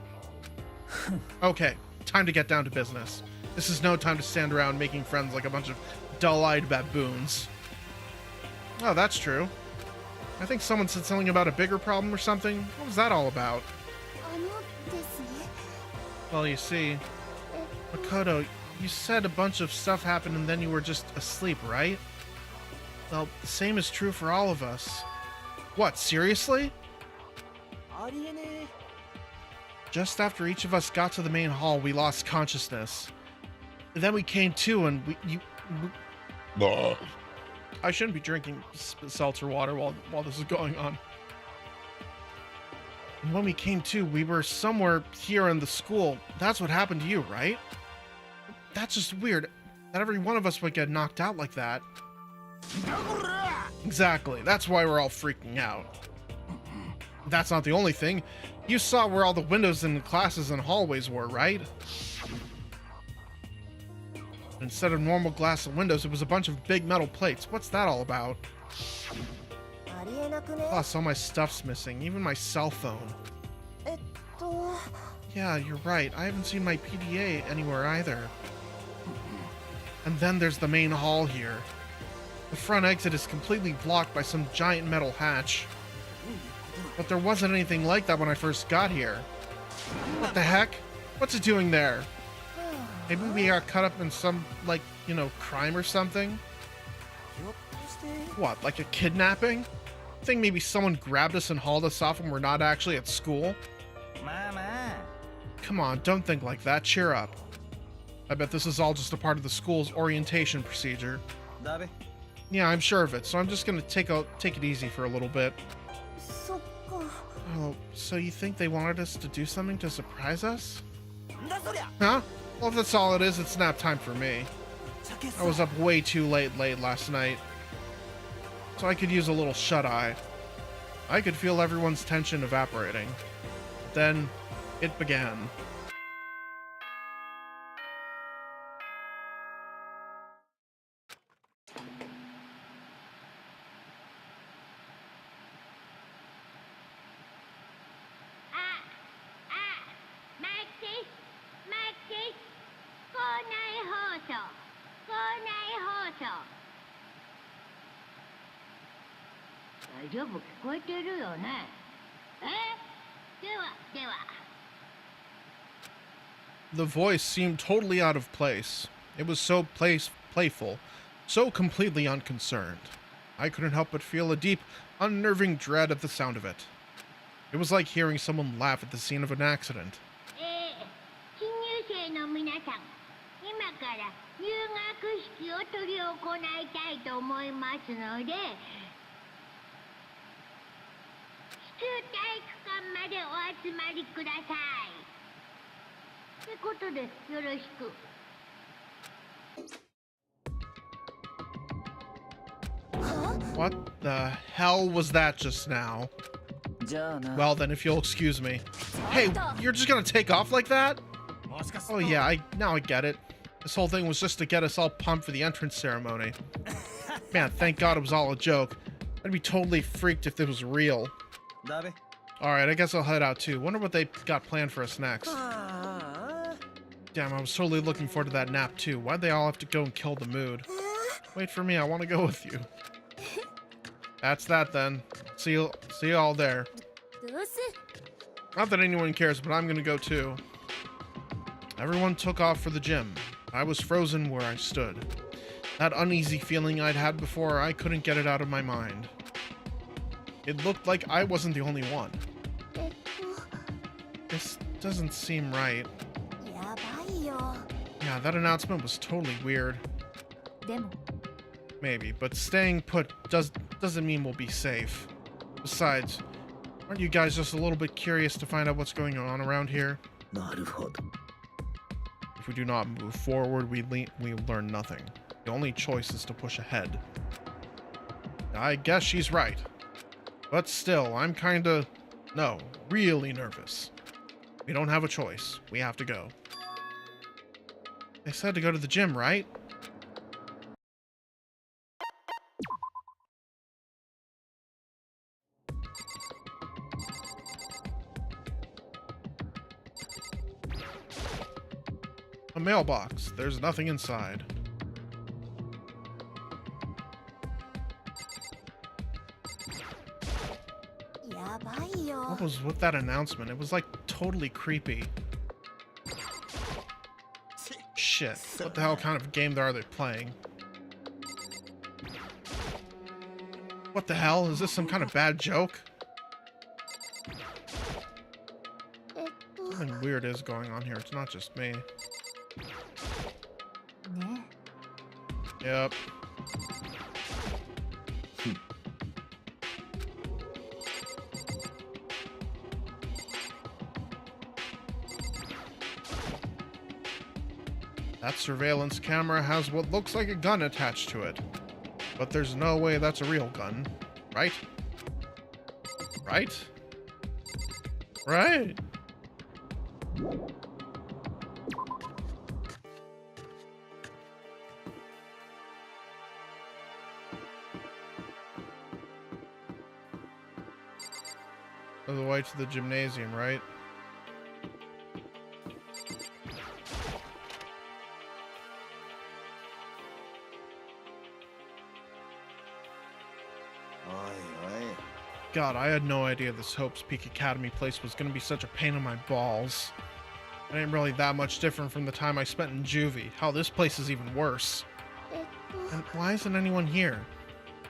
Okay, time to get down to business. This is no time to stand around making friends like a bunch of dull-eyed baboons. Oh, that's true. I think someone said something about a bigger problem or something. What was that all about? Well, you see, Makoto, you said a bunch of stuff happened and then you were just asleep, right? Well, the same is true for all of us. What, seriously? Just after each of us got to the main hall, we lost consciousness. And then we came to and I shouldn't be drinking seltzer water while this is going on. And when we came to, we were somewhere here in the school. That's what happened to you, right? That's just weird that every one of us would get knocked out like that. Exactly. That's why we're all freaking out. That's not the only thing. You saw where all the windows in the classes and hallways were, right? Instead of normal glass and windows, it was a bunch of big metal plates. What's that all about? Plus, all my stuff's missing, even my cell phone. Yeah, you're right. I haven't seen my PDA anywhere either. And then there's the main hall here. The front exit is completely blocked by some giant metal hatch. But there wasn't anything like that when I first got here. What the heck? What's it doing there? Maybe we got caught up in some, like, you know, crime or something? What, like a kidnapping? I think maybe someone grabbed us and hauled us off and we're not actually at school? Mama. Come on, don't think like that. Cheer up. I bet this is all just a part of the school's orientation procedure. Dabe? Yeah, I'm sure of it, so I'm just gonna take it easy for a little bit. Oh, so you think they wanted us to do something to surprise us? Huh? Well, if that's all it is, it's nap time for me. I was up way too late last night, so I could use a little shut-eye. I could feel everyone's tension evaporating. Then, it began. The voice seemed totally out of place. It was so playful, so completely unconcerned. I couldn't help but feel a deep, unnerving dread at the sound of it. It was like hearing someone laugh at the scene of an accident. What the hell was that just now? Well then, if you'll excuse me. Hey, you're just gonna take off like that? Oh yeah, now I get it. This whole thing was just to get us all pumped for the entrance ceremony. Man, thank God it was all a joke. I'd be totally freaked if it was real. Alright, I guess I'll head out too. Wonder what they got planned for us next. Damn, I was totally looking forward to that nap too. Why'd they all have to go and kill the mood? Wait for me, I want to go with you. That's that then. See you all there. Not that anyone cares, but I'm gonna go too. Everyone took off for the gym. I was frozen where I stood. That uneasy feeling I'd had before, I couldn't get it out of my mind. It looked like I wasn't the only one. This doesn't seem right. Yeah, that announcement was totally weird. maybe, but staying put doesn't mean we'll be safe. Besides, aren't you guys just a little bit curious to find out what's going on around here? なるほど。 If we do not move forward, we learn nothing. The only choice is to push ahead. I guess she's right. But still, I'm kinda... no, really nervous. We don't have a choice. We have to go. They said to go to the gym, right? A mailbox. There's nothing inside. What was with that announcement? It was like totally creepy. Shit. What the hell kind of game are they playing? What the hell? Is this some kind of bad joke? Something weird is going on here. It's not just me. Yep. That surveillance camera has what looks like a gun attached to it. But there's no way that's a real gun. Right? Right? Right? On the way to the gymnasium, right? God, I had no idea this Hope's Peak Academy place was gonna be such a pain in my balls. It ain't really that much different from the time I spent in juvie. Hell, this place is even worse. And why isn't anyone here?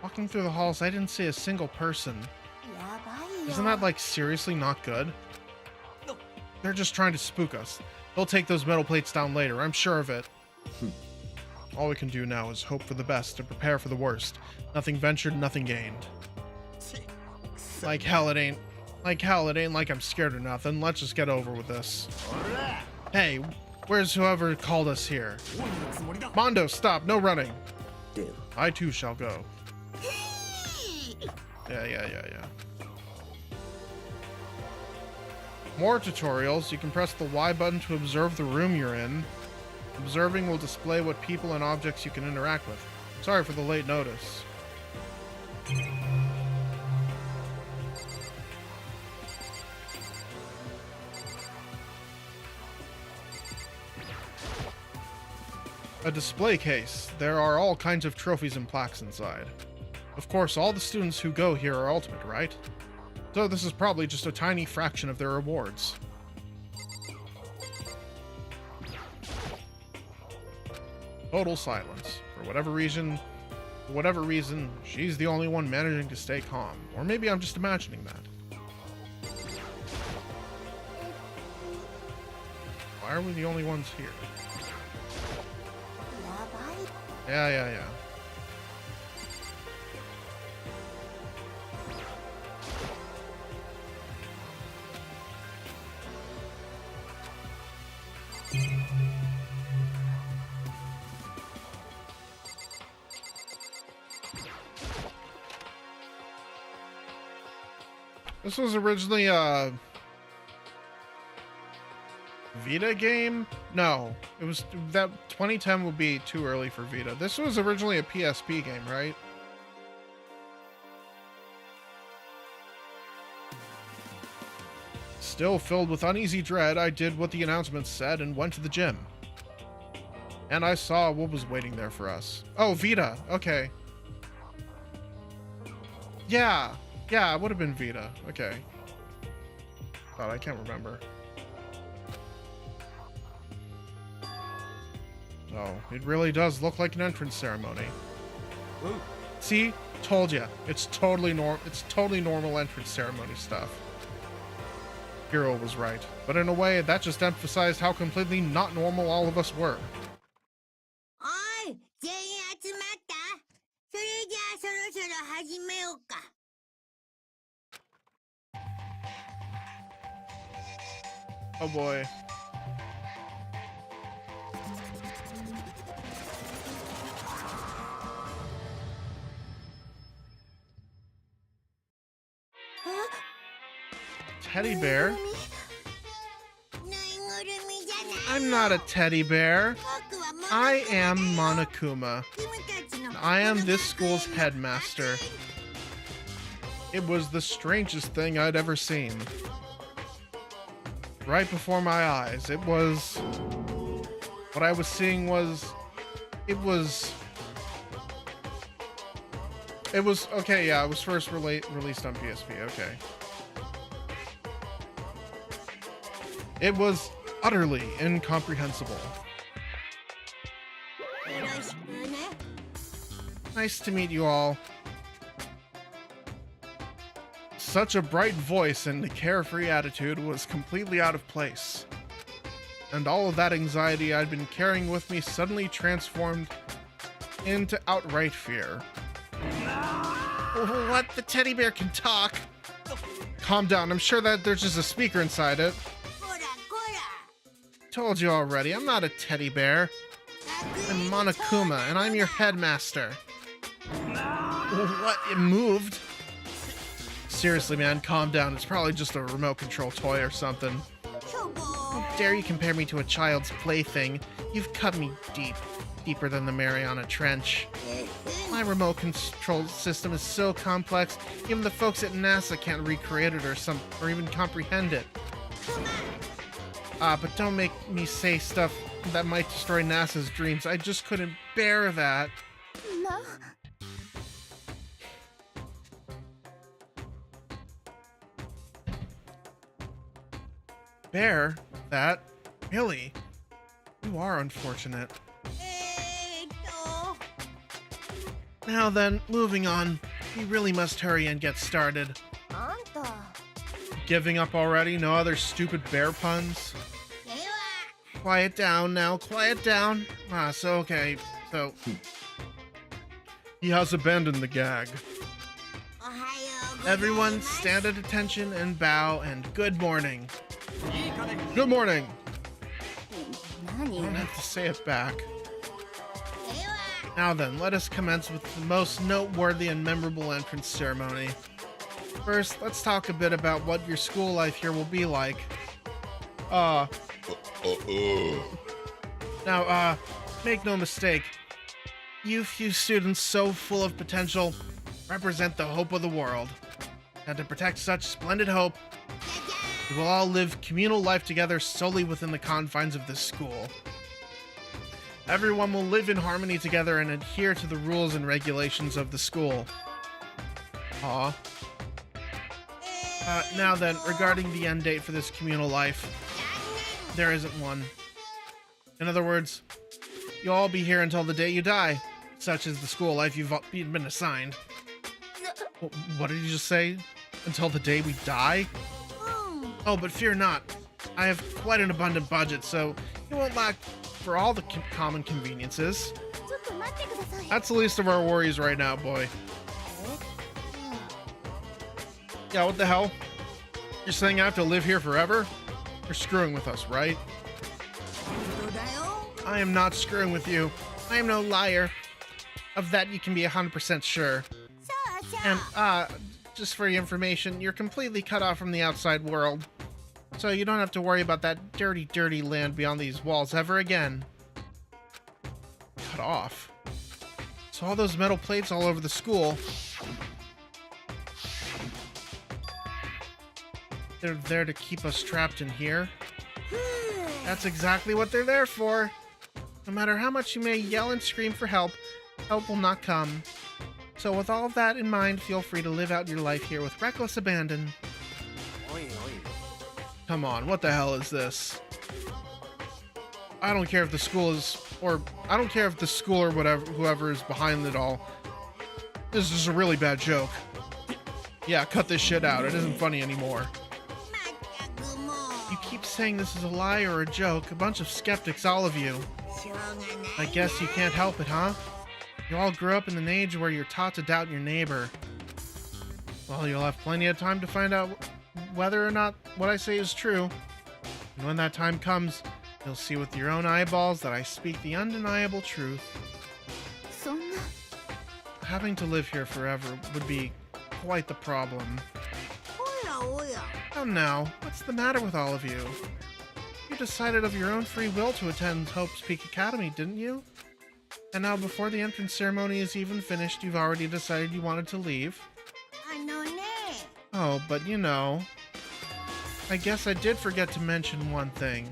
Walking through the halls, I didn't see a single person. Isn't that, like, seriously not good? They're just trying to spook us. They'll take those metal plates down later, I'm sure of it. All we can do now is hope for the best and prepare for the worst. Nothing ventured, nothing gained. Like hell it ain't like I'm scared or nothing. Let's just get over with this. Hey, where's whoever called us here? Mondo, stop, no running. I too shall go. Yeah. More tutorials. You can press the Y button to observe the room you're in. Observing will display what people and objects you can interact with. Sorry for the late notice. A display case. There are all kinds of trophies and plaques inside. Of course, all the students who go here are ultimate, right? So this is probably just a tiny fraction of their rewards. Total silence. For whatever reason, she's the only one managing to stay calm. Or maybe I'm just imagining that. Why are we the only ones here? Yeah. This was originally a Vita game? No, it was that 2010 would be too early for Vita. This was originally a PSP game, right? Still filled with uneasy dread, I did what the announcement said and went to the gym. And I saw what was waiting there for us. Oh, Vita. Okay. Yeah, it would have been Vita. Okay. God, I can't remember. Oh, it really does look like an entrance ceremony. Ooh. See? Told ya. It's totally normal entrance ceremony stuff. Hero was right. But in a way, that just emphasized how completely not normal all of us were. おい、全員集まった？そろそろ始めようか。Oh boy. Teddy bear? ぬいぐるみじゃないよ。 I'm not a teddy bear. 僕はモノクマ I だよ。 am Monokuma. 君たちの I am this この school's 学園の headmaster. It was the strangest thing I'd ever seen. Right before my eyes, it was... What I was seeing was... It was... Okay, yeah, it was first released on PSP, okay. It was utterly incomprehensible. よろしくね。 Nice to meet you all. Such a bright voice and carefree attitude was completely out of place. And all of that anxiety I'd been carrying with me suddenly transformed into outright fear. What? The teddy bear can talk? Calm down, I'm sure that there's just a speaker inside it. こらこら。 Told you already, I'm not a teddy bear. I'm Monokuma, and I'm your headmaster. What? It moved? Seriously, man, calm down. It's probably just a remote control toy or something. しょぼー。 How dare you compare me to a child's plaything? You've cut me deep. Deeper than the Mariana Trench. My remote control system is so complex, even the folks at NASA can't recreate it or even comprehend it. But don't make me say stuff that might destroy NASA's dreams. I just couldn't bear that. な、 Bear? That? Really? You are unfortunate. と。 Now then, moving on. We really must hurry and get started. あんた Giving up already? No other stupid bear puns? では。 Quiet down now, quiet down. So okay. So... He has abandoned the gag. おはようございます。 Everyone stand at attention and bow and good morning. いいかね。 Good morning! 何 I don't have to say it back. では。 Now then, let us commence with the most noteworthy and memorable entrance ceremony. First, let's talk a bit about what your school life here will be like. Now, make no mistake. You few students so full of potential represent the hope of the world. And to protect such splendid hope, we will all live communal life together solely within the confines of this school. Everyone will live in harmony together and adhere to the rules and regulations of the school. Aw. Now then, regarding the end date for this communal life, there isn't one. In other words, you'll all be here until the day you die. Such is the school life you've been assigned. What did you just say? Until the day we die? Oh, but fear not. I have quite an abundant budget, so you won't lack for all the common conveniences. ちょっと待ってください。 That's the least of our worries right now, boy. Yeah, what the hell? You're saying I have to live here forever? You're screwing with us, right? 本当だよ。 I am not screwing with you. I am no liar. Of that you can be 100% sure. そうそう。 And, just for your information, you're completely cut off from the outside world. So you don't have to worry about that dirty, dirty land beyond these walls ever again. Cut off? So all those metal plates all over the school, they're there to keep us trapped in here? That's exactly what they're there for. No matter how much you may yell and scream for help, help will not come. So with all of that in mind, feel free to live out your life here with reckless abandon. Come on, what the hell is this? I don't care if the school is, or I don't care if the school or whatever, whoever is behind it all. This is a really bad joke. Yeah, cut this shit out. It isn't funny anymore. まったくもう。 You keep saying this is a lie or a joke. A bunch of skeptics, all of you. しょうがないな。 I guess you can't help it, huh? You all grew up in an age where you're taught to doubt your neighbor. Well, you'll have plenty of time to find out whether or not what I say is true. And when that time comes, you'll see with your own eyeballs that I speak the undeniable truth. そんな Having to live here forever would be quite the problem. おやおや Oh no, what's the matter with all of you? You decided of your own free will to attend Hope's Peak Academy, didn't you? And now before the entrance ceremony is even finished, you've already decided you wanted to leave? あのね Oh, but you know... I guess I did forget to mention one thing.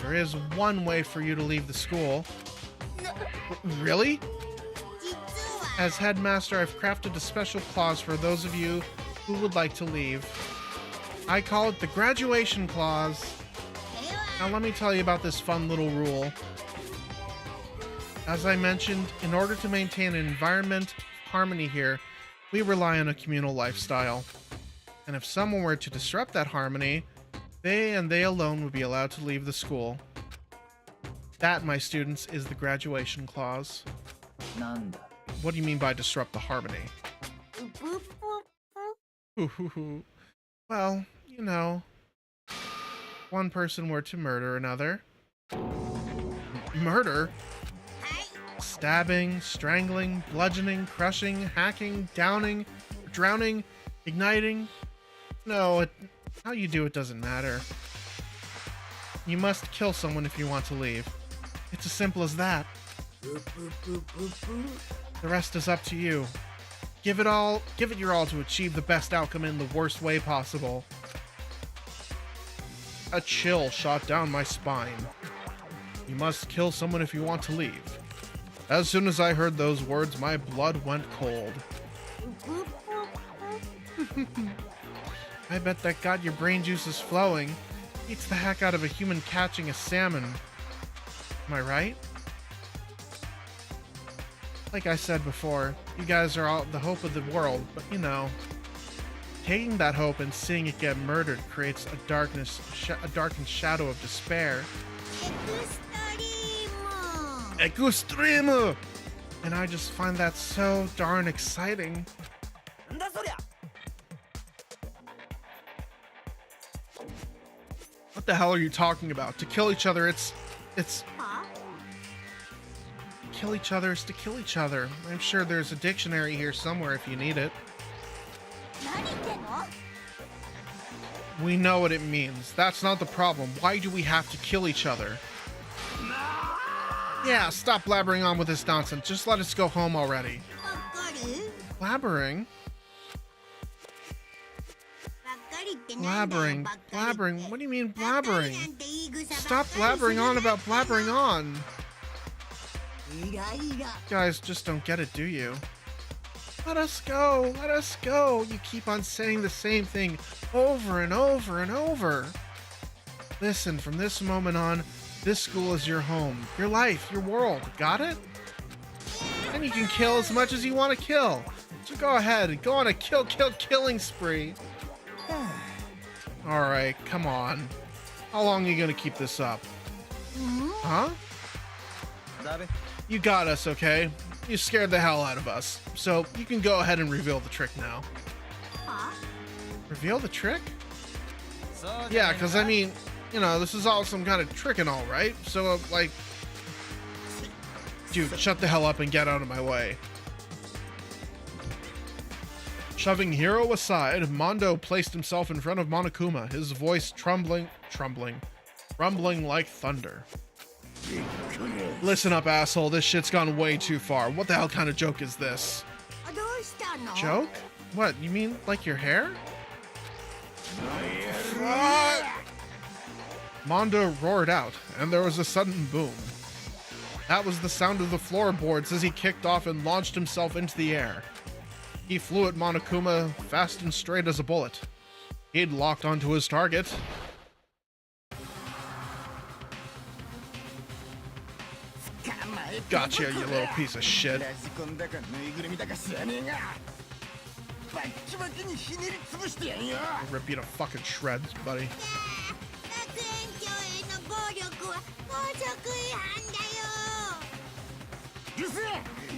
There is one way for you to leave the school. Really? 実は As headmaster, I've crafted a special clause for those of you who would like to leave. I call it the graduation clause. では Now let me tell you about this fun little rule. As I mentioned, in order to maintain an environment of harmony here, we rely on a communal lifestyle. And if someone were to disrupt that harmony, they and they alone would be allowed to leave the school. That, my students, is the graduation clause. なんだ What do you mean by disrupt the harmony? うぷぷぷ Well, you know, one person were to murder another. Murder? はい Stabbing, strangling, bludgeoning, crushing, hacking, downing, drowning, igniting. No, how you do it doesn't matter. You must kill someone if you want to leave. It's as simple as that. The rest is up to you. Give it your all to achieve the best outcome in the worst way possible. A chill shot down my spine. You must kill someone if you want to leave. As soon as I heard those words, my blood went cold. I bet that got your brain juices flowing. Beats the heck out of a human catching a salmon. Am I right? Like I said before, you guys are all the hope of the world, but you know, taking that hope and seeing it get murdered creates a darkened shadow of despair. エクストリーム Extreme! And I just find that so darn exciting. なんだそりゃ What the hell are you talking about? To kill each other, it's... は Kill each other is to kill each other. I'm sure there's a dictionary here somewhere if you need it. 何言ってんの We know what it means. That's not the problem. Why do we have to kill each other? Yeah, stop blabbering on with this nonsense. Just let us go home already. ばっかり Blabbering? ばっかりってなんだよ Blabbering? ばっかりって Blabbering? What do you mean ばっかり blabbering? なんて言い草 Stop ばっかりする blabbering on about blabbering on. イライラ Guys just don't get it, do you? Let us go! Let us go! You keep on saying the same thing over and over and over. Listen, from this moment on, this school is your home, your life, your world. Got it? And you can kill as much as you want to kill. So go ahead and go on a killing spree. Alright, come on. How long are you gonna keep this up? Huh? だべ You got us, okay? You scared the hell out of us. So you can go ahead and reveal the trick now. は Reveal the trick? そうじゃねえ Yeah, か because I mean, you know, this is all some kind of trick and all, right? So, like... Dude, shut the hell up and get out of my way. Shoving Hiro aside, Mondo placed himself in front of Monokuma, his voice rumbling like thunder. Listen up, asshole. This shit's gone way too far. What the hell kind of joke is this? どうしたの Joke? What, you mean like your hair? Mondo roared out, and there was a sudden boom. That was the sound of the floorboards as he kicked off and launched himself into the air. He flew at Monokuma fast and straight as a bullet. He'd locked onto his target. Gotcha, you little piece of shit. ラジコンだかぬいぐるみだか知らねえがバッキバキにひねり潰してやんよ Rip you to fucking shreds, buddy. 学園長への暴力は校則違反だようるせえ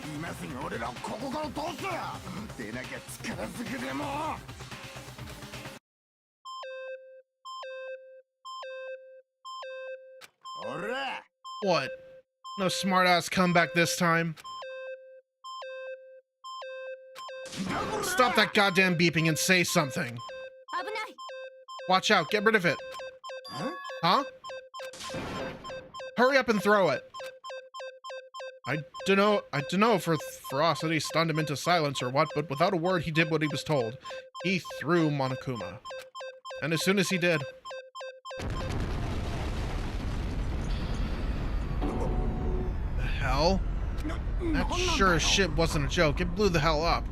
今すぐ俺らをここから通す。でなきゃ力ずくでも。おら。 What? No smart-ass comeback this time. Stop that goddamn beeping and say something. 危ない。 Watch out, get rid of it. Huh? Hurry up and throw it. I dunno if her ferocity stunned him into silence or what, but without a word he did what he was told. He threw Monokuma. And as soon as he did... The hell? That sure as shit wasn't a joke. It blew the hell up.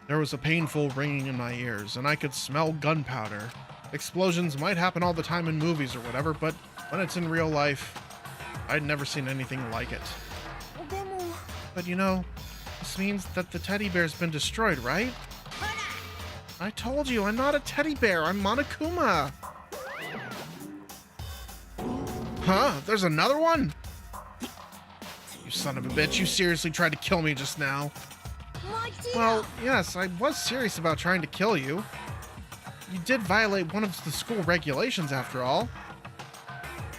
There was a painful ringing in my ears, and I could smell gunpowder. Explosions might happen all the time in movies or whatever, but when it's in real life, I'd never seen anything like it. でも But you know, this means that the teddy bear's been destroyed, right? I told you, I'm not a teddy bear, I'm Monokuma! Huh? There's another one? You son of a bitch, you seriously tried to kill me just now. Well, yes, I was serious about trying to kill you. You did violate one of the school regulations, after all.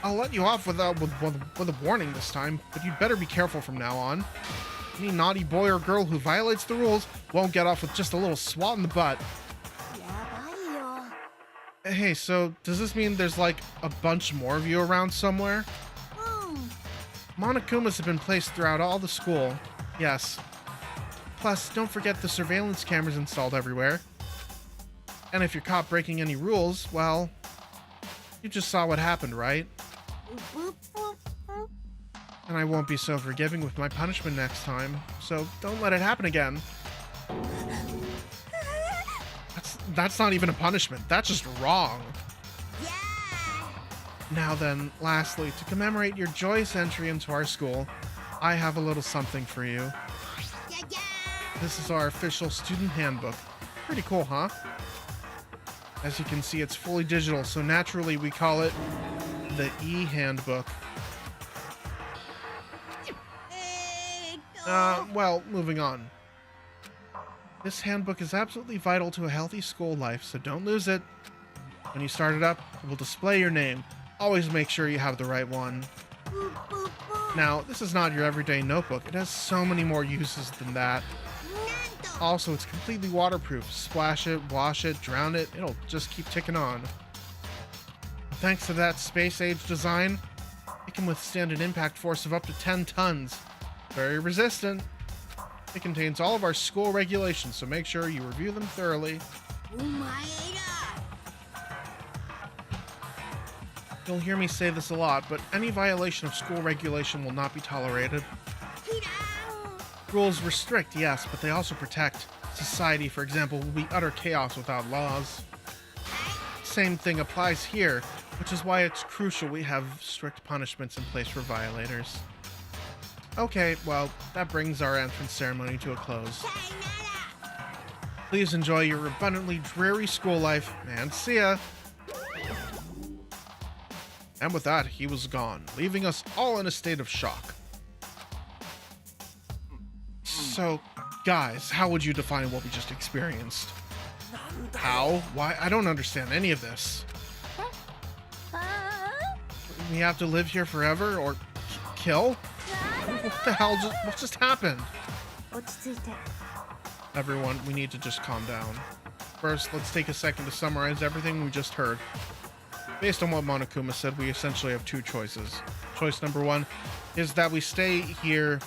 I'll let you off with a warning this time, but you'd better be careful from now on. Any naughty boy or girl who violates the rules won't get off with just a little swat in the butt. やばいよ。 Hey, so does this mean there's like a bunch more of you around somewhere? Monokumas have been placed throughout all the school. Yes. Plus, don't forget the surveillance cameras installed everywhere. And if you're caught breaking any rules, well, you just saw what happened, right? And I won't be so forgiving with my punishment next time, so don't let it happen again. That's not even a punishment, that's just wrong. Now then, lastly, to commemorate your joyous entry into our school, I have a little something for you. This is our official student handbook. Pretty cool, huh? As you can see, it's fully digital, so naturally we call it the e-handbook. Well, moving on. This handbook is absolutely vital to a healthy school life, so don't lose it. When you start it up, it will display your name. Always make sure you have the right one. Now, this is not your everyday notebook. It has so many more uses than that. Also, it's completely waterproof. Splash it, wash it, drown it, it'll just keep ticking on. Thanks to that space-age design, it can withstand an impact force of up to 10 tons. Very resistant. It contains all of our school regulations, so make sure you review them thoroughly. You'll hear me say this a lot, but any violation of school regulation will not be tolerated. Rules restrict, yes, but they also protect. Society, for example, will be utter chaos without laws. Same thing applies here, which is why it's crucial we have strict punishments in place for violators. Okay, well, that brings our entrance ceremony to a close. Please enjoy your abundantly dreary school life, and see ya! And with that, he was gone, leaving us all in a state of shock. So, guys, how would you define what we just experienced? How? Why? I don't understand any of this. We have to live here forever, or kill? What the hell what just happened? Everyone, we need to just calm down. First, let's take a second to summarize everything we just heard. Based on what Monokuma said, we essentially have two choices. Choice number one is that we stay here,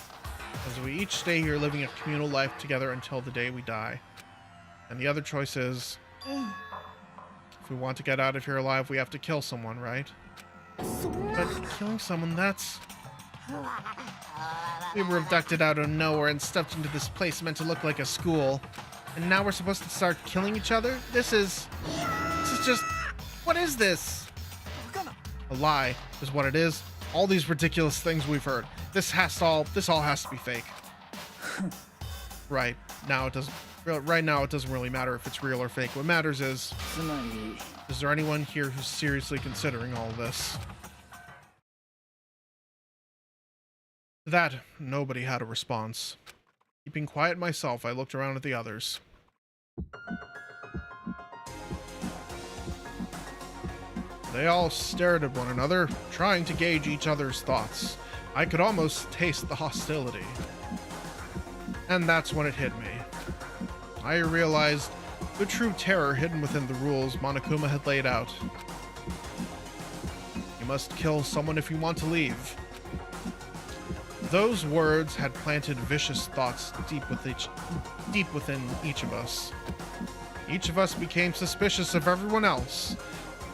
as we each stay here living a communal life together until the day we die. And the other choice is, if we want to get out of here alive, we have to kill someone, right? But killing someone, that's... We were abducted out of nowhere and stuffed into this place meant to look like a school. And now we're supposed to start killing each other? This is just... What is this? A lie is what it is. All these ridiculous things we've heard. This all has to be fake. Right now it doesn't really matter if it's real or fake. What matters is there anyone here who's seriously considering all this? To that, nobody had a response. Keeping quiet myself, I looked around at the others. They all stared at one another, trying to gauge each other's thoughts. I could almost taste the hostility. And that's when it hit me. I realized the true terror hidden within the rules Monokuma had laid out. You must kill someone if you want to leave. Those words had planted vicious thoughts deep within each of us. Each of us became suspicious of everyone else.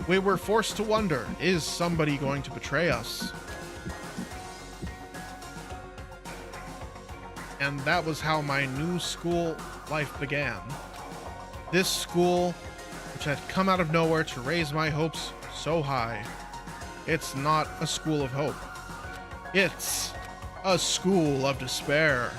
We were forced to wonder, is somebody going to betray us? And that was how my new school life began. This school, which had come out of nowhere to raise my hopes so high. It's not a school of hope. It's a school of despair.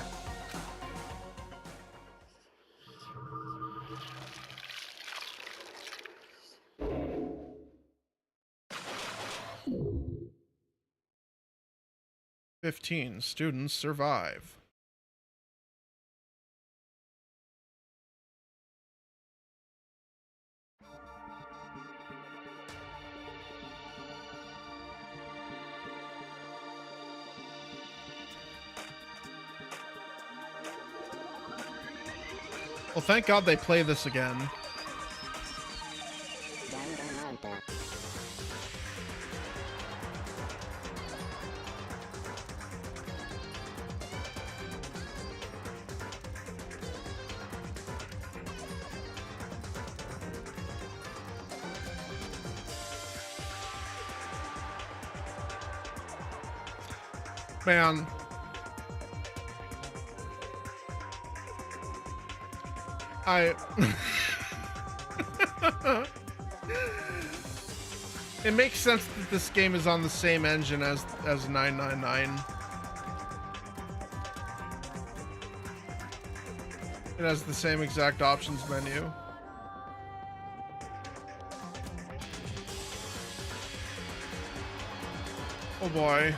"15 students survive." Well, thank God they play this again. Man. It makes sense that this game is on the same engine as 999. It has the same exact options menu. Oh boy.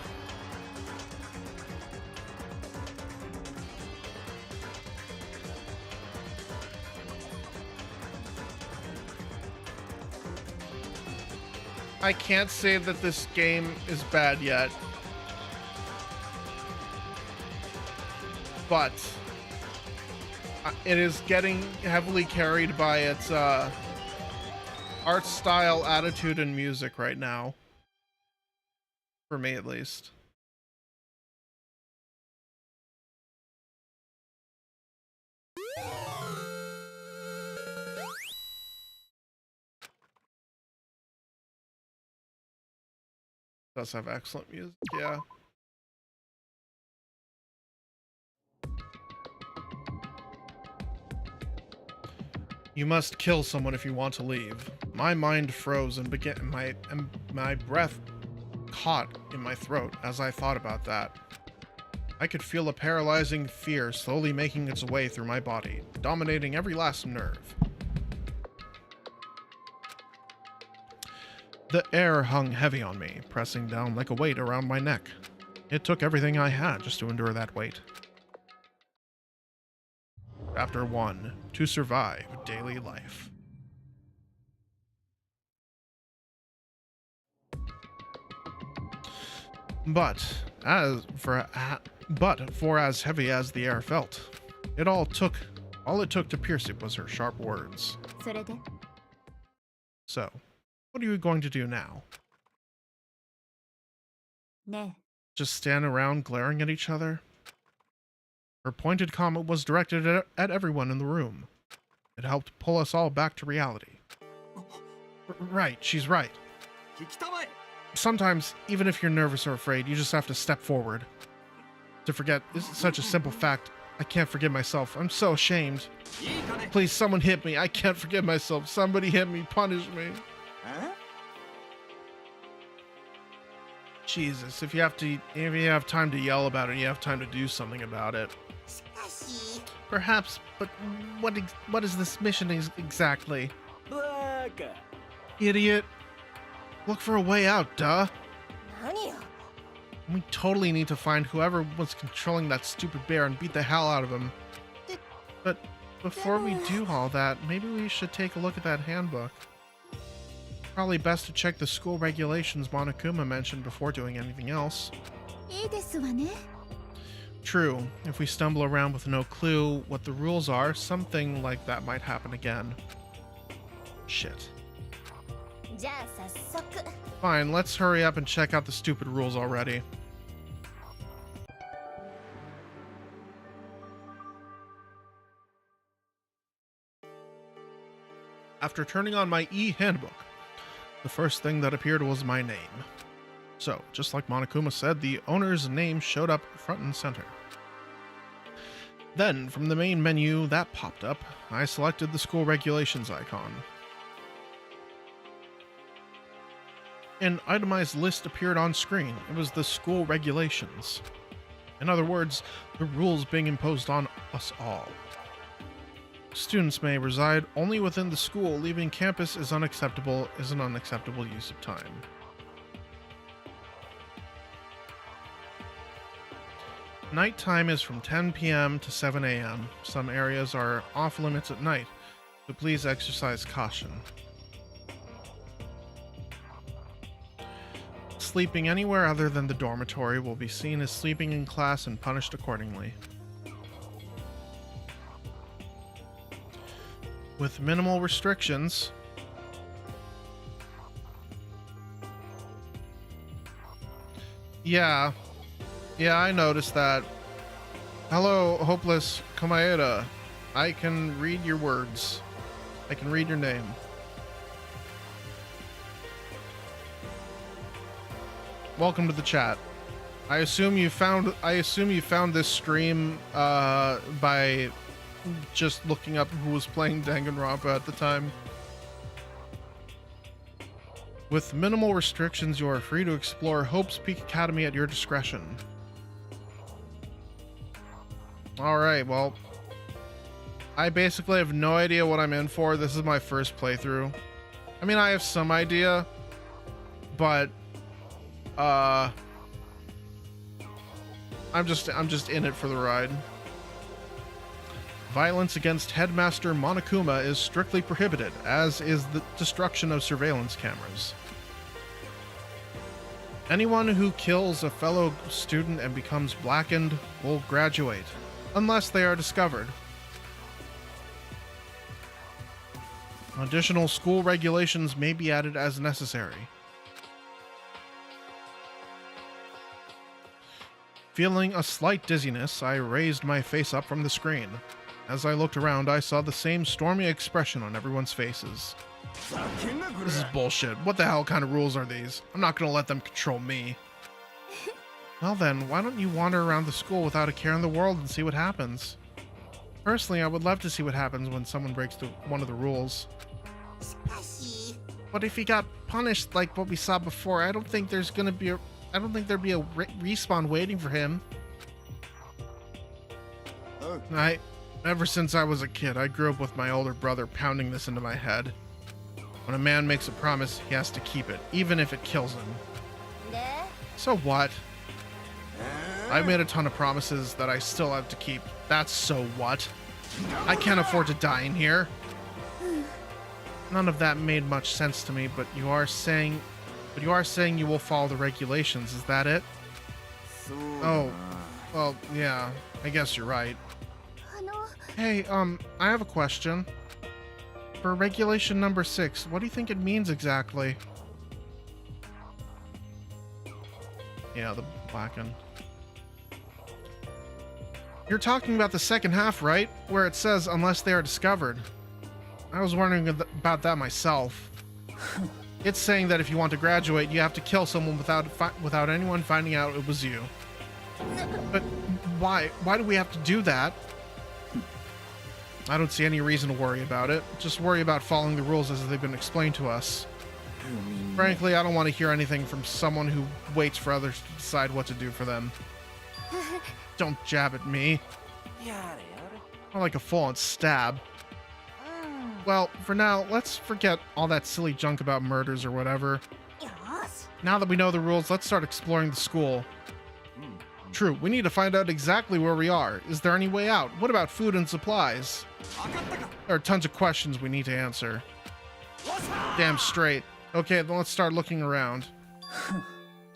I can't say that this game is bad yet, but it is getting heavily carried by its art style, attitude, and music right now. For me, at least. Does have excellent music, yeah. You must kill someone if you want to leave. My mind froze and my breath caught in my throat as I thought about that. I could feel a paralyzing fear slowly making its way through my body, dominating every last nerve. The air hung heavy on me, pressing down like a weight around my neck. It took everything I had just to endure that weight. Chapter 1: To Survive Daily Life. But for as heavy as the air felt, all it took to pierce it was her sharp words. So, what are you going to do now? Just stand around glaring at each other? Her pointed comment was directed at everyone in the room. It helped pull us all back to reality. Right, she's right. Sometimes, even if you're nervous or afraid, you just have to step forward. To forget is such a simple fact. I can't forgive myself. I'm so ashamed. Please, someone hit me. I can't forgive myself. Somebody hit me. Punish me. Huh? Jesus, if you have time to yell about it, you have time to do something about it. Perhaps, but what is this mission exactly? Idiot. Look for a way out, duh. We totally need to find whoever was controlling that stupid bear and beat the hell out of him. But before we do all that, maybe we should take a look at that handbook. Probably best to check the school regulations Monokuma mentioned before doing anything else. いいですわね。 True, if we stumble around with no clue what the rules are, something like that might happen again. Shit. じゃあ早速。 Fine, let's hurry up and check out the stupid rules already. After turning on my e-handbook, the first thing that appeared was my name. So, just like Monokuma said, the owner's name showed up front and center. Then, from the main menu that popped up, I selected the school regulations icon. An itemized list appeared on screen. It was the school regulations. In other words, the rules being imposed on us all. Students may reside only within the school. Leaving campus is an unacceptable use of time. Nighttime is from 10 p.m. to 7 a.m. Some areas are off limits at night, so please exercise caution. Sleeping anywhere other than the dormitory will be seen as sleeping in class and punished accordingly. With minimal restrictions, Yeah, I noticed that. Hello, Hopeless Komaeda. I can read your words. I can read your name. Welcome to the chat. I assume you found this stream by just looking up who was playing Danganronpa at the time. With minimal restrictions, you are free to explore Hope's Peak Academy at your discretion. Alright, well, I basically have no idea what I'm in for. This is my first playthrough. I mean, I have some idea, but I'm just in it for the ride. Violence against Headmaster Monokuma is strictly prohibited, as is the destruction of surveillance cameras. Anyone who kills a fellow student and becomes blackened will graduate, unless they are discovered. Additional school regulations may be added as necessary. Feeling a slight dizziness, I raised my face up from the screen. As I looked around, I saw the same stormy expression on everyone's faces. This is bullshit. What the hell kind of rules are these? I'm not gonna let them control me. Well then, why don't you wander around the school without a care in the world and see what happens? Personally, I would love to see what happens when someone breaks one of the rules. But if he got punished like what we saw before, I don't think there'd be a respawn waiting for him. Ever since I was a kid, I grew up with my older brother pounding this into my head. When a man makes a promise, he has to keep it, even if it kills him. So what? I've made a ton of promises that I still have to keep. That's so what? I can't afford to die in here. None of that made much sense to me, but you are saying you will follow the regulations, is that it? Oh, well, yeah, I guess you're right. Hey, I have a question. For regulation number 6, what do you think it means exactly? Yeah, the blackened. You're talking about the second half, right? Where it says, unless they are discovered. I was wondering about that myself. It's saying that if you want to graduate, you have to kill someone without anyone finding out it was you. But why? Why do we have to do that? I don't see any reason to worry about it. Just worry about following the rules as they've been explained to us. Frankly, I don't want to hear anything from someone who waits for others to decide what to do for them. Don't jab at me. More like a full-on stab. Well, for now, let's forget all that silly junk about murders or whatever. Now that we know the rules, let's start exploring the school. True, we need to find out exactly where we are. Is there any way out? What about food and supplies? There are tons of questions we need to answer. Damn straight. Okay, then let's start looking around.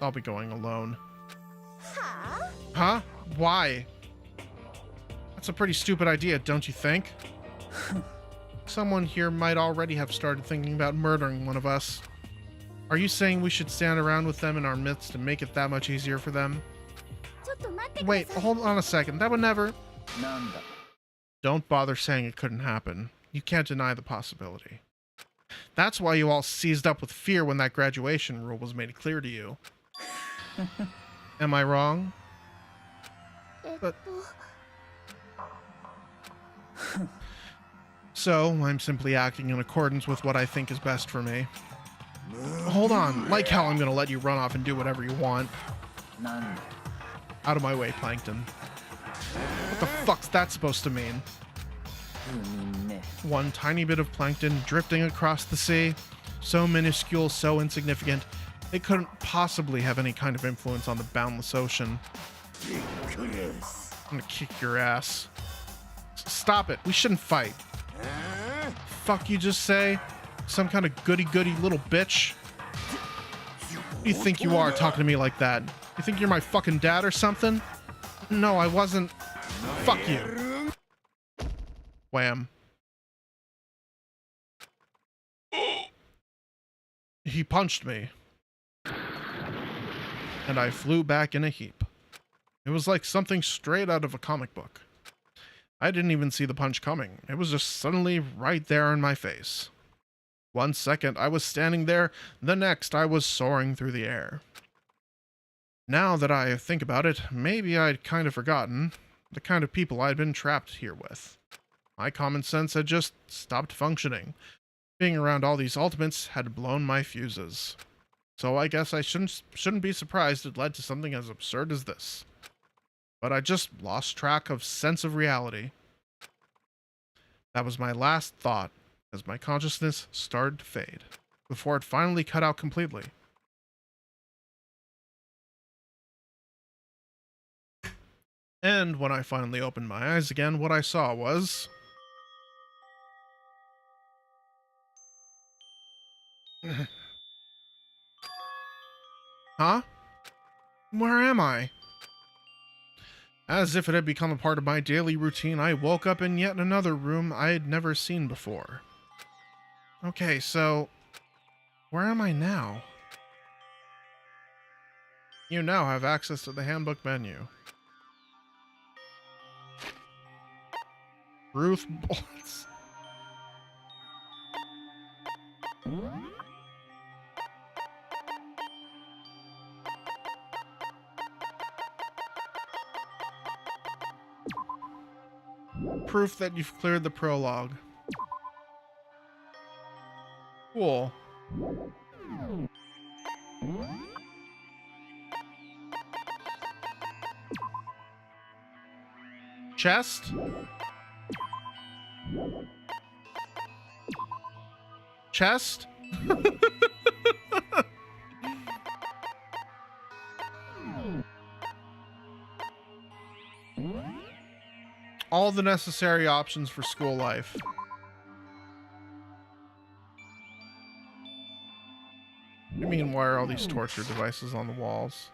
I'll be going alone. Huh? Why? That's a pretty stupid idea, don't you think? Someone here might already have started thinking about murdering one of us. Are you saying we should stand around with them in our midst and make it that much easier for them? Wait, hold on a second. That would never... Don't bother saying it couldn't happen. You can't deny the possibility. That's why you all seized up with fear when that graduation rule was made clear to you. Am I wrong? But... So, I'm simply acting in accordance with what I think is best for me. Hold on, like how I'm gonna let you run off and do whatever you want. Out of my way, Plankton. What the fuck's that supposed to mean? One tiny bit of plankton drifting across the sea. So minuscule, so insignificant, it couldn't possibly have any kind of influence on the boundless ocean. I'm gonna kick your ass. Stop it, we shouldn't fight. Fuck you just say? Some kind of goody-goody little bitch? Who do you think you are talking to me like that? You think you're my fucking dad or something? No, I wasn't. Fuck you. Wham. He punched me. And I flew back in a heap. It was like something straight out of a comic book. I didn't even see the punch coming. It was just suddenly right there in my face. 1 second I was standing there, the next I was soaring through the air. Now that I think about it, maybe I'd kind of forgotten the kind of people I'd been trapped here with. My common sense had just stopped functioning. Being around all these ultimates had blown my fuses. So I guess I shouldn't be surprised it led to something as absurd as this. But I just lost track of sense of reality. That was my last thought as my consciousness started to fade, before it finally cut out completely. And when I finally opened my eyes again, what I saw was... Huh? Where am I? As if it had become a part of my daily routine, I woke up in yet another room I had never seen before. Okay, so... where am I now? You now have access to the handbook menu. Ruth bullets. Proof that you've cleared the prologue. Cool. Chest? Chest? All the necessary options for school life. I mean, why are all these torture devices on the walls?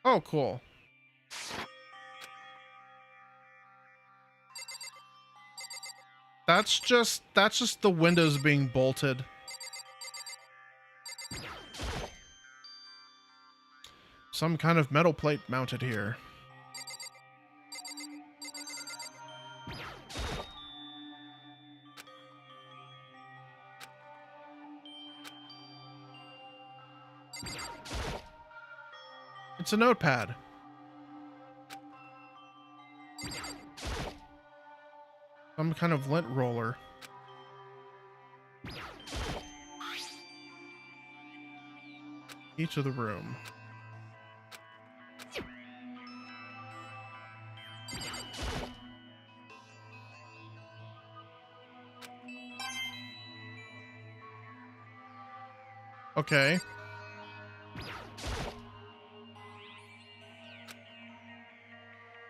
Oh, cool. That's just the windows being bolted. Some kind of metal plate mounted here. It's a notepad. Some kind of lint roller. Key to the room. Okay.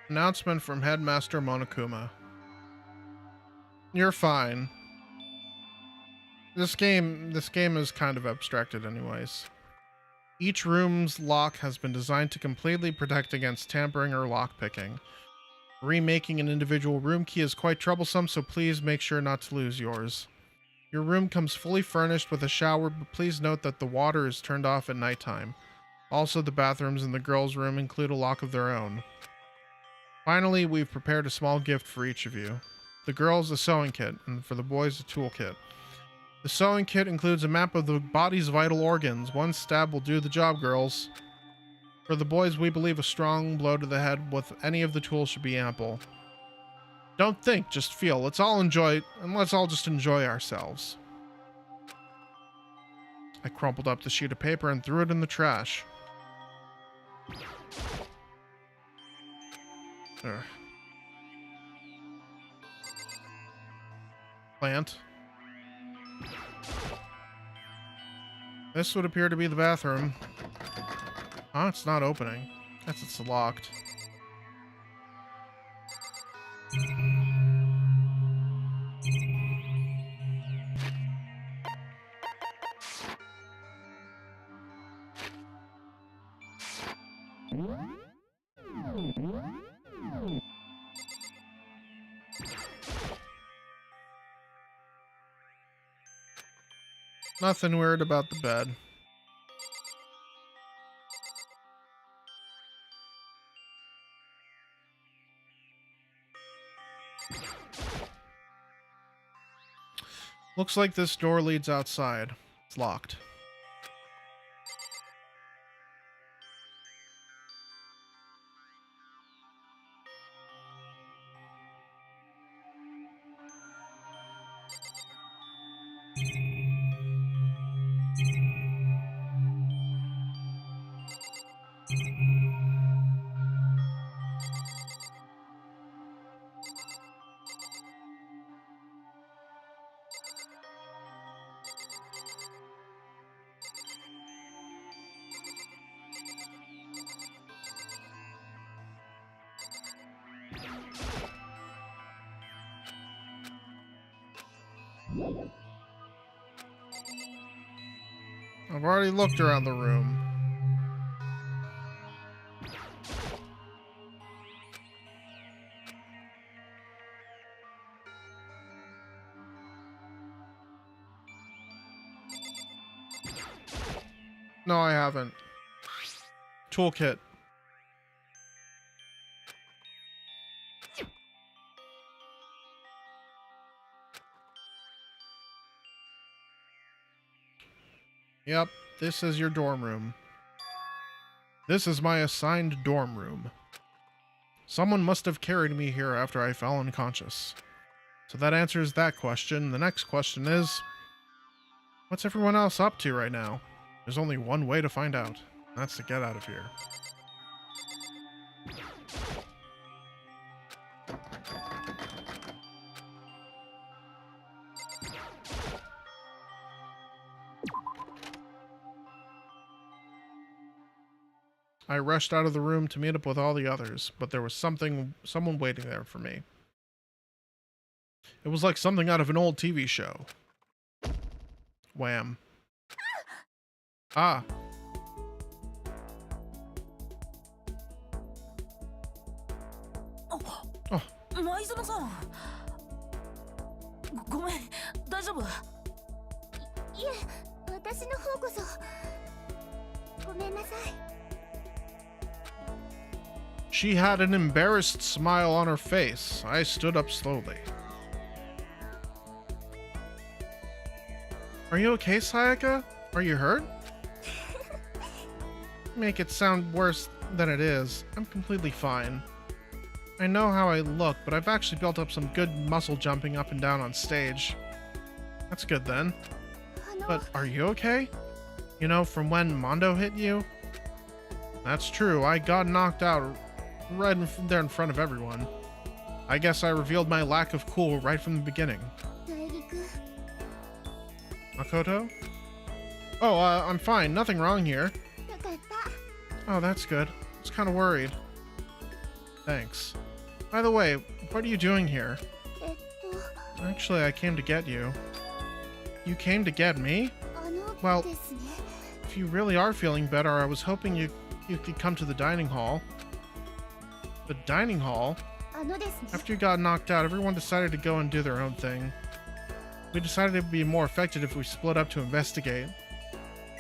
Announcement from Headmaster Monokuma. You're fine. This game is kind of abstracted anyways. Each room's lock has been designed to completely protect against tampering or lockpicking. Remaking an individual room key is quite troublesome, so please make sure not to lose yours. Your room comes fully furnished with a shower, but please note that the water is turned off at nighttime. Also, the bathrooms in the girls' room include a lock of their own. Finally, we've prepared a small gift for each of you. The girls, a sewing kit, and for the boys, a toolkit. The sewing kit includes a map of the body's vital organs. One stab will do the job, girls. For the boys, we believe a strong blow to the head with any of the tools should be ample. Don't think, just feel. Let's all just enjoy ourselves. I crumpled up the sheet of paper and threw it in the trash. Ugh. Plant. This would appear to be the bathroom. Huh? It's not opening. Guess it's locked. Nothing weird about the bed. Looks like this door leads outside. It's locked. I've already looked around the room. No, I haven't. Toolkit. Yep, this is your dorm room. This is my assigned dorm room. Someone must have carried me here after I fell unconscious. So that answers that question. The next question is, what's everyone else up to right now? There's only one way to find out. That's to get out of here. I rushed out of the room to meet up with all the others, but there was someone waiting there for me. It was like something out of an old TV show. Wham. Ah. Oh. 前園さん。ごめん、大丈夫？いえ、私の方こそ。ごめんなさい。 She had an embarrassed smile on her face. I stood up slowly. Are you okay, Sayaka? Are you hurt? Make it sound worse than it is. I'm completely fine. I know how I look, but I've actually built up some good muscle jumping up and down on stage. That's good then. But are you okay? You know, from when Mondo hit you? That's true, I got knocked out right there in front of everyone. I guess I revealed my lack of cool right from the beginning. Makoto? Oh, I'm fine. Nothing wrong here. よかった。 Oh, that's good. I was kind of worried. Thanks. By the way, what are you doing here? えっと、 Actually, I came to get you. You came to get me? あの Well- ですね。 If you really are feeling better, I was hoping you could come to the dining hall. The dining hall? あのですね。 After you got knocked out, everyone decided to go and do their own thing. We decided it would be more effective if we split up to investigate.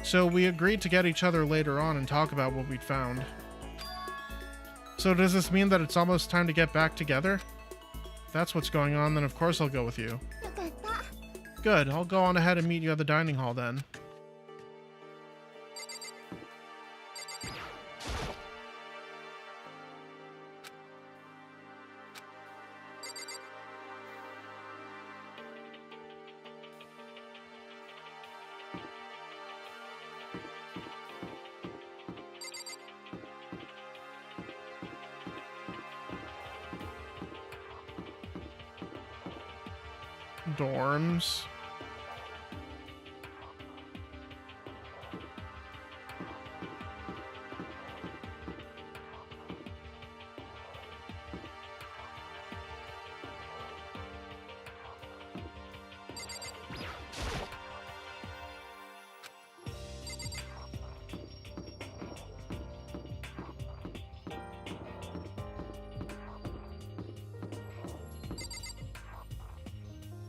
So we agreed to get each other later on and talk about what we'd found. So does this mean that it's almost time to get back together? If that's what's going on, then of course I'll go with you. よかった。 Good, I'll go on ahead and meet you at the dining hall then. Dorms.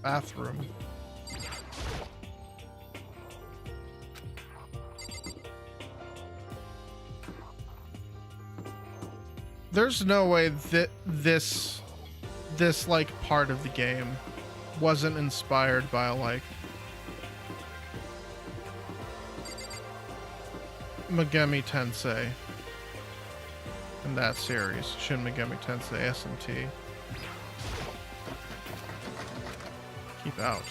Bathroom. There's no way that this like part of the game wasn't inspired by like Megami Tensei in that series, Shin Megami Tensei SMT. Keep out.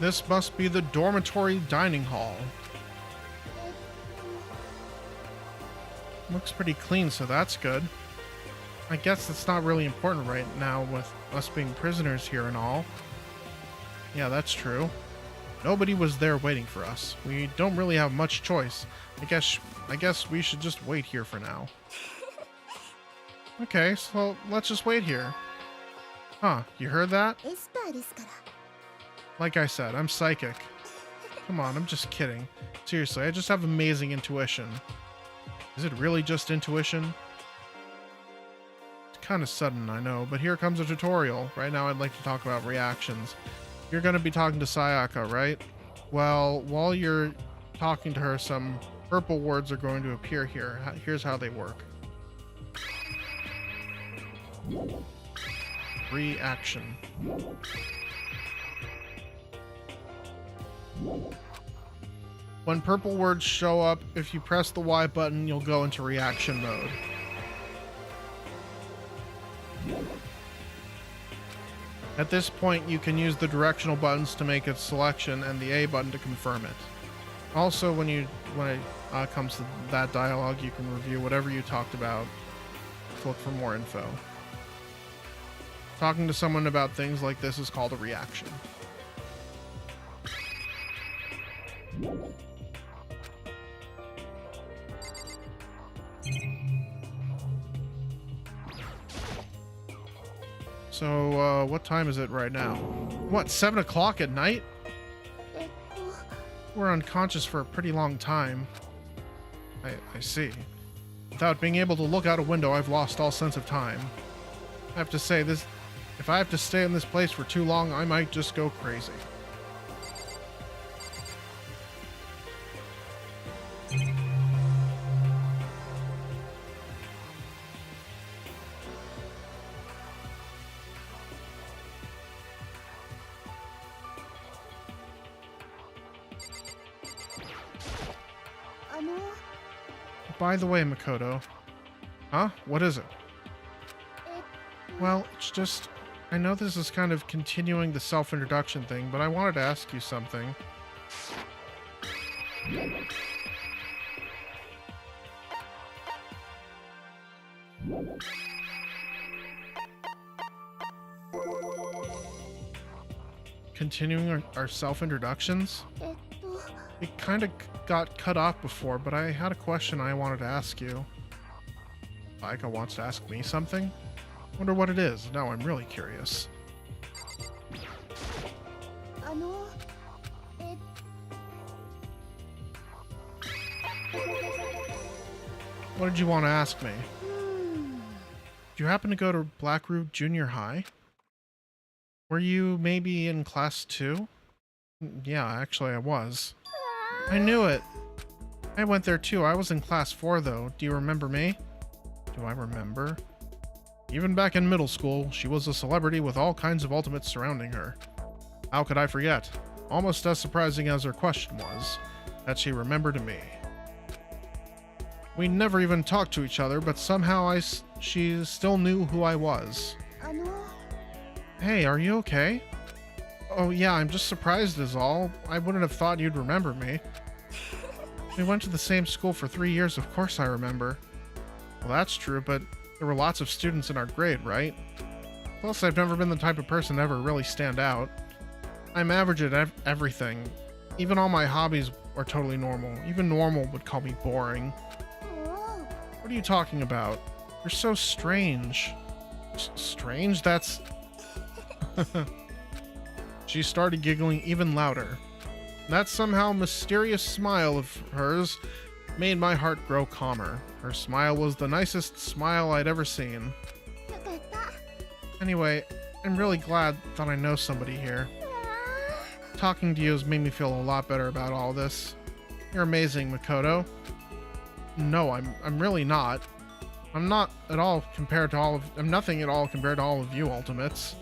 This must be the dormitory dining hall. Looks pretty clean, so that's good. I guess that's not really important right now with us being prisoners here and all. Yeah, that's true. Nobody was there waiting for us. We don't really have much choice. I guess we should just wait here for now. Okay, so let's just wait here. Huh, you heard that? エスパーですから。 Like I said, I'm psychic. Come on, I'm just kidding. Seriously, I just have amazing intuition. Is it really just intuition? It's kind of sudden, I know, but here comes a tutorial. Right now I'd like to talk about reactions. You're going to be talking to Sayaka, right? Well, while you're talking to her, some purple words are going to appear here. Here's how they work. Reaction. When purple words show up, if you press the Y button, you'll go into reaction mode. At this point, you can use the directional buttons to make a selection and the A button to confirm it. Also, when it comes to that dialogue, you can review whatever you talked about to look for more info. Talking to someone about things like this is called a reaction. So, what time is it right now? What, 7 o'clock at night? えっと、 We're unconscious for a pretty long time. I see. Without being able to look out a window, I've lost all sense of time. I have to say, if I have to stay in this place for too long, I might just go crazy. By the way, Makoto. Huh? What is it? Well, it's just... I know this is kind of continuing the self-introduction thing, but I wanted to ask you something. Continuing our self-introductions? It kind of got cut off before, but I had a question I wanted to ask you. Sayaka wants to ask me something? Wonder what it is. Now I'm really curious. What did you want to ask me? Do you happen to go to Blackroot Junior High? Were you maybe in class 2? Yeah, actually I was. I knew it. I went there too. I was in class 4 though. Do you remember me? Do I remember? Even back in middle school, she was a celebrity with all kinds of ultimates surrounding her. How could I forget? Almost as surprising as her question was, that she remembered me. We never even talked to each other, but somehow she still knew who I was. Hey, are you okay? Oh yeah, I'm just surprised is all. I wouldn't have thought you'd remember me. We went to the same school for 3 years, of course I remember. Well, that's true, but there were lots of students in our grade, right? Plus, I've never been the type of person to ever really stand out. I'm average at everything. Even all my hobbies are totally normal. Even normal would call me boring. What are you talking about? You're so strange. Strange? That's... She started giggling even louder. That somehow mysterious smile of hers made my heart grow calmer. Her smile was the nicest smile I'd ever seen. Anyway, I'm really glad that I know somebody here. Talking to you has made me feel a lot better about all this. You're amazing, Makoto. No, I'm really not. I'm not at all compared to all of... I'm nothing at all compared to all of you Ultimates.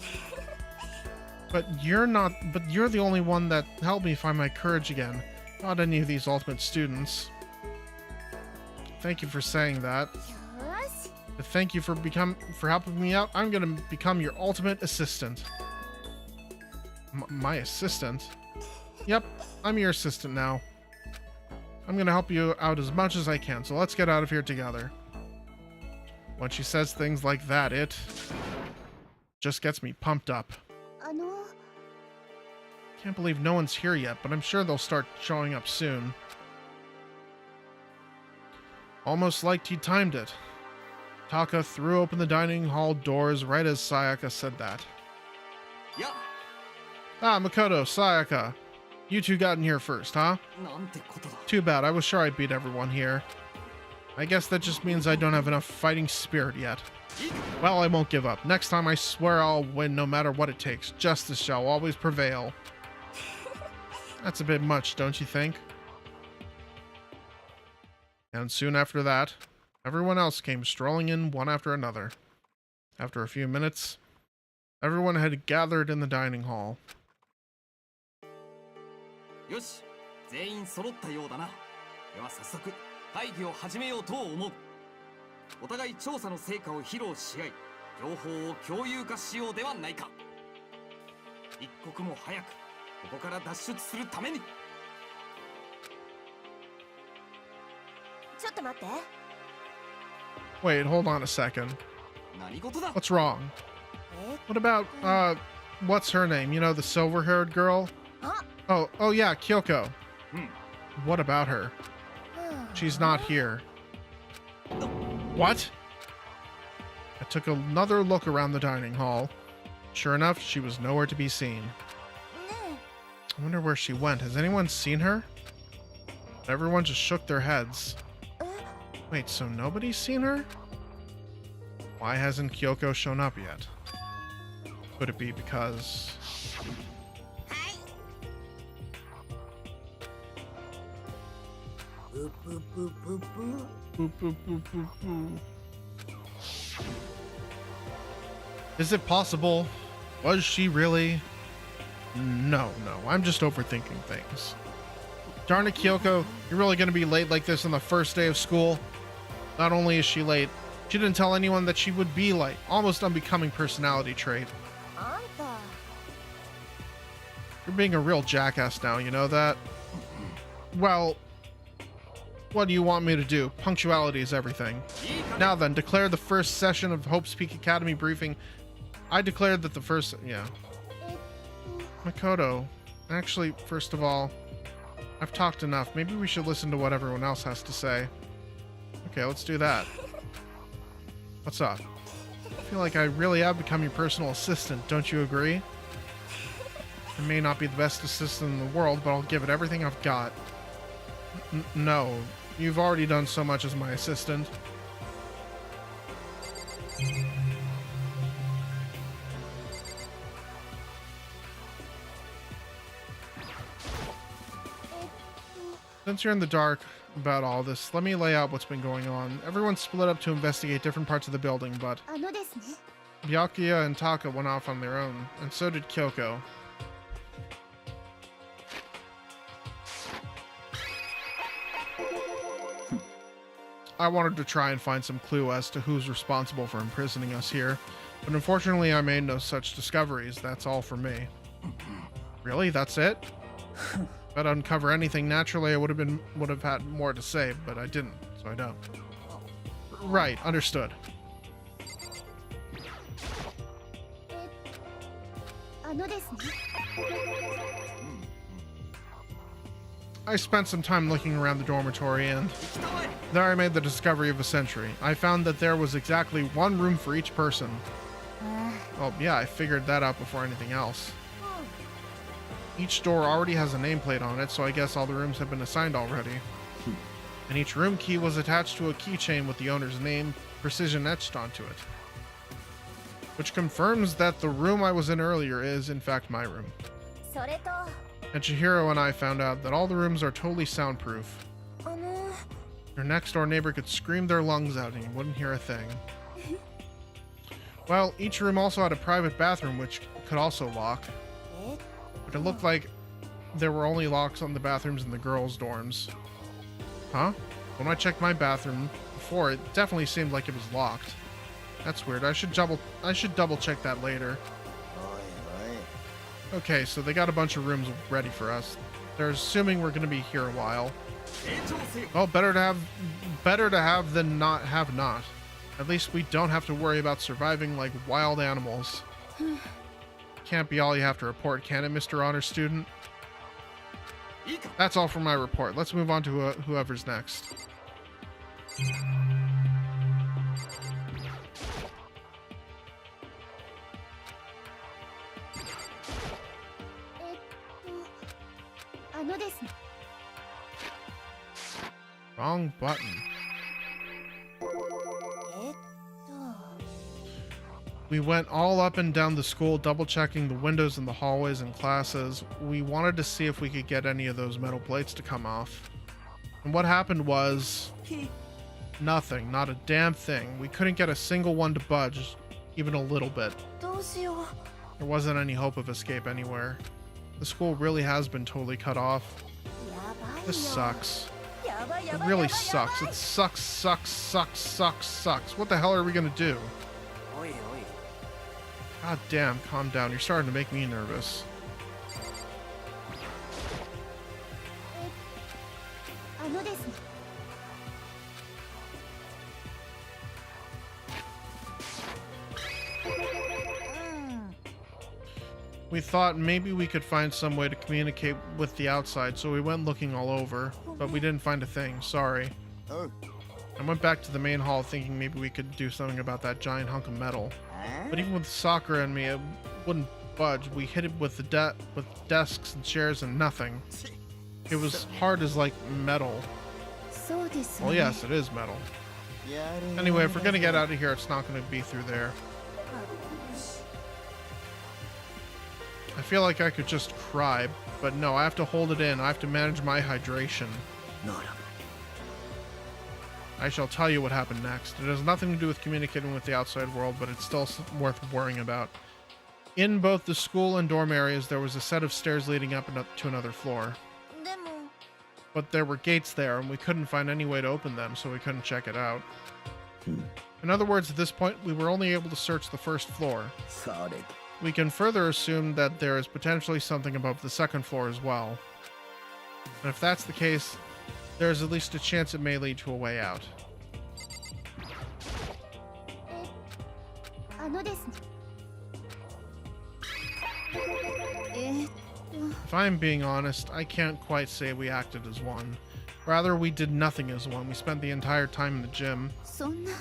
But you're the only one that helped me find my courage again. Not any of these Ultimate students. Thank you for saying that. To thank you for helping me out, I'm gonna become your ultimate assistant. My assistant? Yep, I'm your assistant now. I'm gonna help you out as much as I can, so let's get out of here together. When she says things like that, it just gets me pumped up. Can't believe no one's here yet, but I'm sure they'll start showing up soon. Almost like he timed it. Taka threw open the dining hall doors right as Sayaka said that. Yeah. Ah, Makoto, Sayaka. You two got in here first, huh? Too bad, I was sure I'd beat everyone here. I guess that just means I don't have enough fighting spirit yet. Well, I won't give up. Next time I swear I'll win no matter what it takes. Justice shall always prevail. That's a bit much, don't you think? And soon after that, everyone else came strolling in one after another. After a few minutes, everyone had gathered in the dining hall. よし、全員揃ったようだな。では早速会議を始めようと思う。お互い調査の成果を披露し合い、情報を共有化しようではないか。一刻も早くここから脱出するために。ちょっと待って。Wait, hold on a second. 何事だ? What's wrong? What about, what's her name? You know, the silver-haired girl? Oh yeah, Kyoko. What about her? She's not here. What? I took another look around the dining hall. Sure enough, she was nowhere to be seen. I wonder where she went. Has anyone seen her? Everyone just shook their heads. Wait, so nobody's seen her? Why hasn't Kyoko shown up yet? Could it be because... Boop, boop, boop, boop, boop. Is it possible? Was she really? No, I'm just overthinking things. Darn it, Kyoko. You're really going to be late like this on the first day of school? Not only is she late, she didn't tell anyone that she would be late. Almost unbecoming personality trait. あんた You're being a real jackass now, you know that? Well, what do you want me to do? Punctuality is everything. Now then, declare the first session of Hope's Peak Academy briefing. I declared that the first... yeah. えっと Makoto, actually, first of all, I've talked enough. Maybe we should listen to what everyone else has to say. Okay, let's do that. What's up? I feel like I really have become your personal assistant, don't you agree? I may not be the best assistant in the world, but I'll give it everything I've got. No, you've already done so much as my assistant. Since you're in the dark about all this, let me lay out what's been going on. Everyone split up to investigate different parts of the building, but あのですね Byakuya and Taka went off on their own, and so did Kyoko. I wanted to try and find some clue as to who's responsible for imprisoning us here, but unfortunately I made no such discoveries. That's all for me. Really? That's it? If I'd uncover anything, naturally I would have had more to say, but I didn't, so I don't. Right, understood. あのですね I spent some time looking around the dormitory, and there I made the discovery of a sentry. I found that there was exactly one room for each person. Well, yeah, I figured that out before anything else. Each door already has a nameplate on it, so I guess all the rooms have been assigned already. And each room key was attached to a keychain with the owner's name precision etched onto it. Which confirms that the room I was in earlier is, in fact, my room. それと And Chihiro and I found out that all the rooms are totally soundproof. あの Your next door neighbor could scream their lungs out and you wouldn't hear a thing. Well, each room also had a private bathroom which could also lock. えっ But it looked like there were only locks on the bathrooms in the girls' dorms. Huh? When I checked my bathroom before, it definitely seemed like it was locked. That's weird. I should double check that later. おい Okay, so they got a bunch of rooms ready for us. They're assuming we're gonna be here a while. Well, better to have than not have not. At least we don't have to worry about surviving like wild animals. Can't be all you have to report, can it, Mr. Honor Student? That's all for my report. Let's move on to whoever's next. Wrong button. えっと We went all up and down the school, double checking the windows in the hallways and classes. We wanted to see if we could get any of those metal plates to come off. And what happened was nothing, not a damn thing. We couldn't get a single one to budge, even a little bit. どうしよう There wasn't any hope of escape anywhere. The school really has been totally cut off. やばいよ This sucks. やばいや It ばい really やばいやばい sucks. It sucks. What the hell are we gonna do? おいおい God damn, calm down. You're starting to make me nervous. あのですね We thought maybe we could find some way to communicate with the outside, so we went looking all over, but we didn't find a thing. Sorry. おう I went back to the main hall thinking maybe we could do something about that giant hunk of metal. But even with Sakura and me, it wouldn't budge. We hit it with with desks and chairs and nothing. It was hard as like metal. そうですね Well, yes, it is metal. やれ Anyway, if we're gonna get out of here, it's not gonna be through there. I feel like I could just cry, but no, I have to hold it in. I have to manage my hydration. なら I shall tell you what happened next. It has nothing to do with communicating with the outside world, but it's still worth worrying about. In both the school and dorm areas, there was a set of stairs leading up to another floor. でも but there were gates there and we couldn't find any way to open them, so we couldn't check it out. In other words, at this point, we were only able to search the first floor. We can further assume that there is potentially something above the second floor as well. And if that's the case, there is at least a chance it may lead to a way out. If I'm being honest, I can't quite say we acted as one. Rather, we did nothing as one. We spent the entire time in the gym.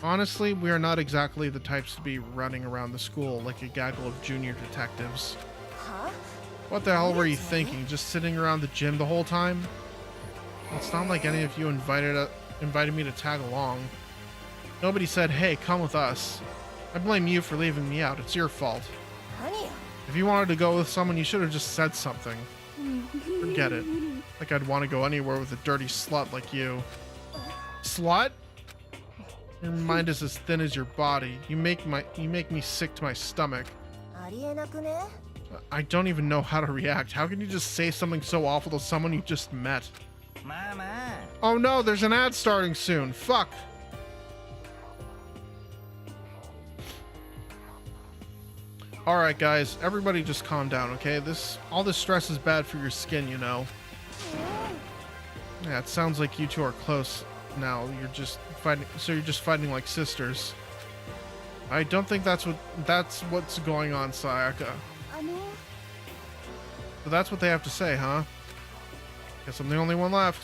Honestly, we are not exactly the types to be running around the school like a gaggle of junior detectives. What the hell were you thinking? Just sitting around the gym the whole time? It's not like any of you invited me to tag along. Nobody said, hey, come with us. I blame you for leaving me out. It's your fault. If you wanted to go with someone, you should have just said something. Forget it. Like I'd want to go anywhere with a dirty slut like you. Slut? Your mind is as thin as your body. You make me sick to my stomach. I don't even know how to react. How can you just say something so awful to someone you just met? Oh no, there's an ad starting soon. Fuck. Alright guys, everybody just calm down, okay? All this stress is bad for your skin, you know. Yeah, it sounds like you two are close now. You're just fighting like sisters. I don't think that's what's going on, Sayaka. So that's what they have to say, huh? Guess I'm the only one left.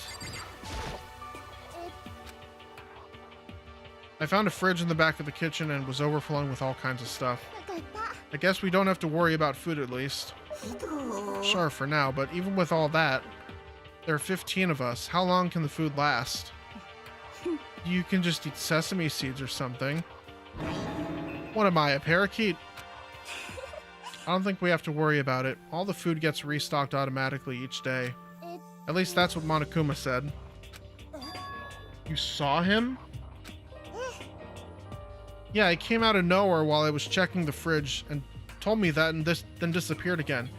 I found a fridge in the back of the kitchen and was overflowing with all kinds of stuff. I guess we don't have to worry about food at least. Sure, for now, but even with all that, there are 15 of us. How long can the food last? You can just eat sesame seeds or something. What am I, a parakeet? I don't think we have to worry about it. All the food gets restocked automatically each day. At least that's what Monokuma said. You saw him? Yeah, he came out of nowhere while I was checking the fridge and told me that and then disappeared again.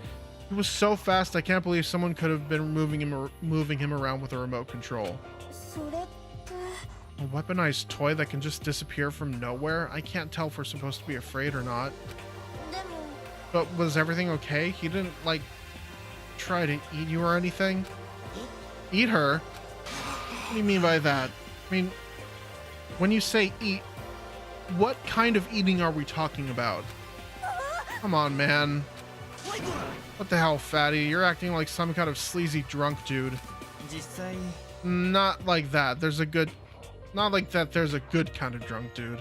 He was so fast I can't believe someone could have been moving him around with a remote control. A weaponized toy that can just disappear from nowhere? I can't tell if we're supposed to be afraid or not. But was everything okay? He didn't, like, try to eat you or anything? Eat her? What do you mean by that? I mean, when you say eat, what kind of eating are we talking about? Come on, man. What the hell, fatty? You're acting like some kind of sleazy drunk dude. Not like that. Not like that there's a good kind of drunk dude.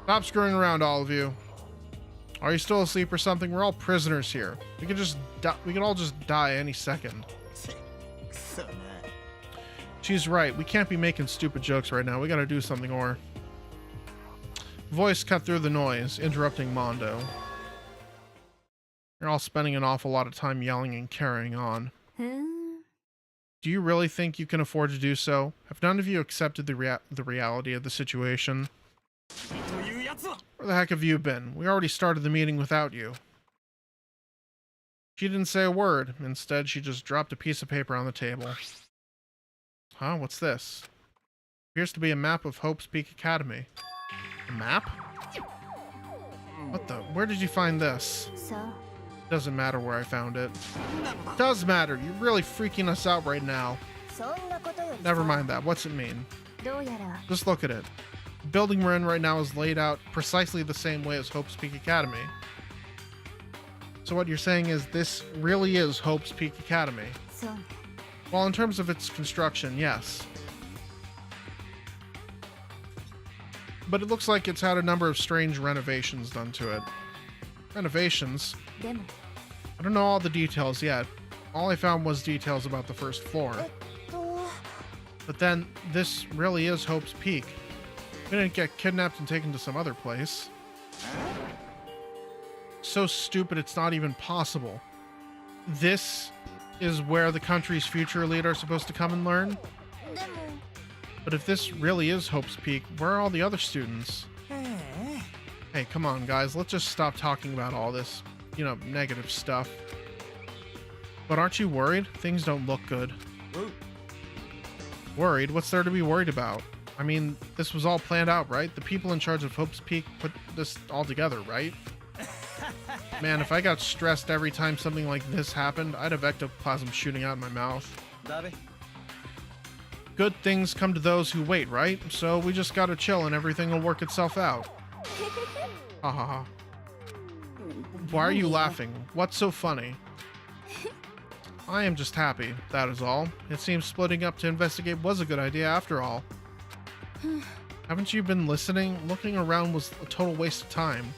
Stop screwing around, all of you. Are you still asleep or something? We're all prisoners here. We could all just die any second. She's right. We can't be making stupid jokes right now. We gotta do something or... Voice cut through the noise, interrupting Mondo. You're all spending an awful lot of time yelling and carrying on. Do you really think you can afford to do so? Have none of you accepted the reality of the situation? Where the heck have you been? We already started the meeting without you. She didn't say a word. Instead, she just dropped a piece of paper on the table. Huh? What's this? Appears to be a map of Hope's Peak Academy. A map? What the? Where did you find this? Doesn't matter where I found it. Does matter. You're really freaking us out right now. Never mind that. What's it mean? Just look at it. The building we're in right now is laid out precisely the same way as Hope's Peak Academy. So what you're saying is this really is Hope's Peak Academy? Well, in terms of its construction, yes. But it looks like it's had a number of strange renovations done to it. Renovations? I don't know all the details yet. All I found was details about the first floor. But then, this really is Hope's Peak. We didn't get kidnapped and taken to some other place. So stupid it's not even possible. This is where the country's future elite are supposed to come and learn? But if this really is Hope's Peak, where are all the other students? Hey, come on, guys. Let's just stop talking about all this, negative stuff. But aren't you worried? Things don't look good. Worried? What's there to be worried about? I mean, this was all planned out, right? The people in charge of Hope's Peak put this all together, right? Man, if I got stressed every time something like this happened, I'd have ectoplasm shooting out of my mouth. Good things come to those who wait, right? So we just gotta chill and everything will work itself out. Ha ha ha. Why are you laughing? What's so funny? I am just happy, that is all. It seems splitting up to investigate was a good idea after all. Haven't you been listening? Looking around was a total waste of time.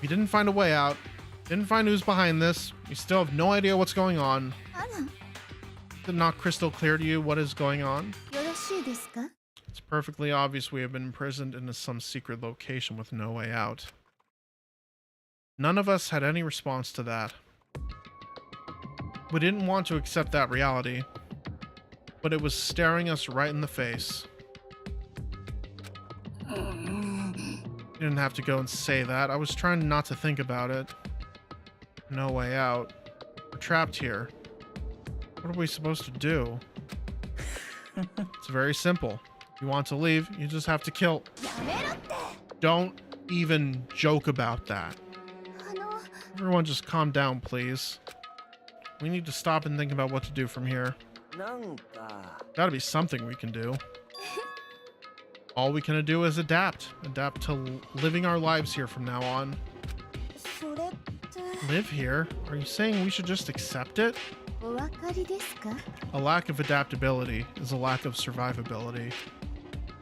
You didn't find a way out, didn't find who's behind this, you still have no idea what's going on. Is it not crystal clear to you what is going on? It's perfectly obvious we have been imprisoned in some secret location with no way out. None of us had any response to that. We didn't want to accept that reality, but it was staring us right in the face. You didn't have to go and say that. I was trying not to think about it. No way out. We're trapped here. What are we supposed to do? It's very simple. If you want to leave, you just have to kill. Don't even joke about that. Everyone just calm down, please. We need to stop and think about what to do from here. Gotta be something we can do. All we can do is adapt. Adapt to living our lives here from now on. Live here? Are you saying we should just accept it? A lack of adaptability is a lack of survivability.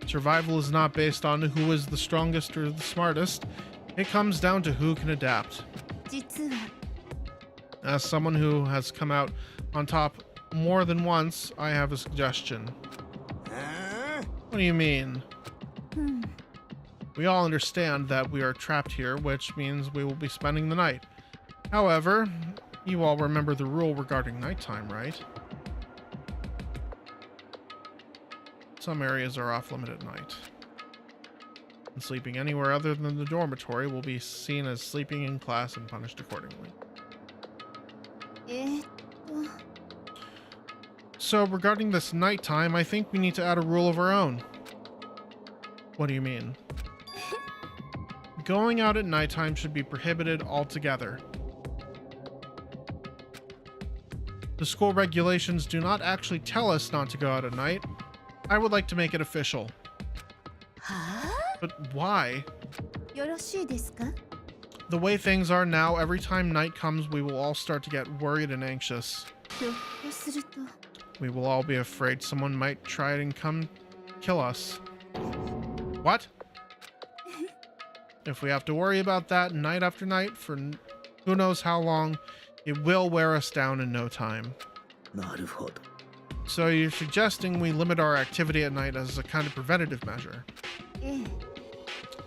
Survival is not based on who is the strongest or the smartest. It comes down to who can adapt. As someone who has come out on top more than once, I have a suggestion. What do you mean? We all understand that we are trapped here, which means we will be spending the night. However, you all remember the rule regarding nighttime, right? Some areas are off limit at night. And sleeping anywhere other than the dormitory will be seen as sleeping in class and punished accordingly. So regarding this nighttime, I think we need to add a rule of our own. What do you mean? Going out at nighttime should be prohibited altogether. The school regulations do not actually tell us not to go out at night. I would like to make it official. But why? The way things are now, every time night comes, we will all start to get worried and anxious. We will all be afraid someone might try and come kill us. What? If we have to worry about that night after night for who knows how long, it will wear us down in no time. So you're suggesting we limit our activity at night as a kind of preventative measure.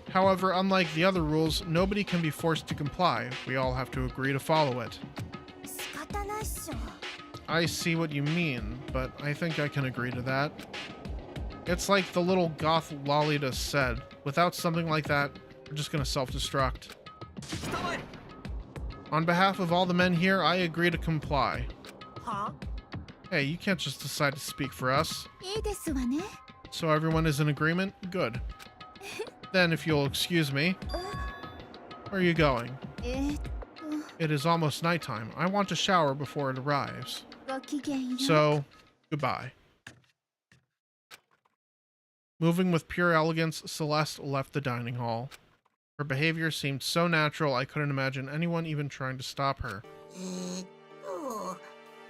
However, unlike the other rules, nobody can be forced to comply. We all have to agree to follow it. I see what you mean, but I think I can agree to that. It's like the little goth Lolita said, without something like that, we're just gonna self-destruct. On behalf of all the men here, I agree to comply. Hey, you can't just decide to speak for us. So everyone is in agreement? Good. Then, if you'll excuse me, where are you going? It is almost nighttime. I want to shower before it arrives. So, goodbye. Moving with pure elegance, Celeste left the dining hall. Her behavior seemed so natural I couldn't imagine anyone even trying to stop her.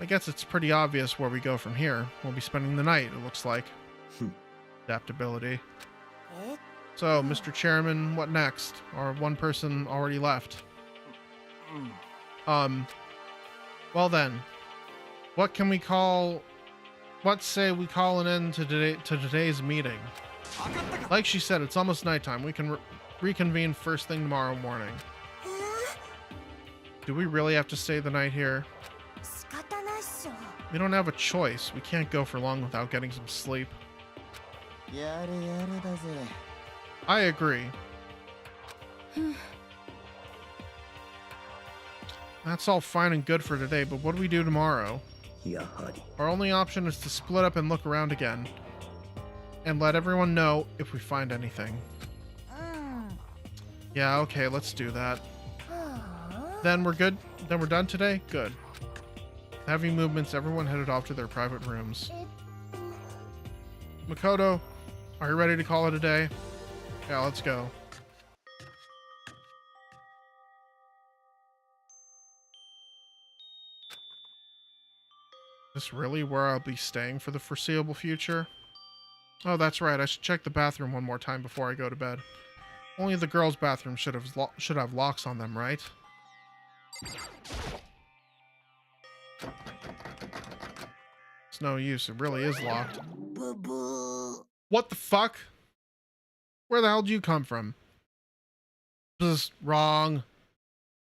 I guess it's pretty obvious where we go from here. We'll be spending the night, it looks like. Adaptability. So, Mr. Chairman, what next? Or one person already left. Well then, what can we call... Let's say we call an end to today's meeting. Like she said, it's almost nighttime. We can reconvene first thing tomorrow morning. Do we really have to stay the night here? We don't have a choice. We can't go for long without getting some sleep. I agree. That's all fine and good for today, but what do we do tomorrow? Our only option is to split up and look around again. And let everyone know if we find anything. Yeah, okay, let's do that. Then we're good? Then we're done today? Good. Heavy movements, everyone headed off to their private rooms. Makoto, are you ready to call it a day? Yeah, let's go. Is this really where I'll be staying for the foreseeable future? Oh, that's right. I should check the bathroom one more time before I go to bed. Only the girls' bathroom should have locks on them, right? It's no use. It really is locked. What the fuck? Where the hell did you come from? Buzz, wrong.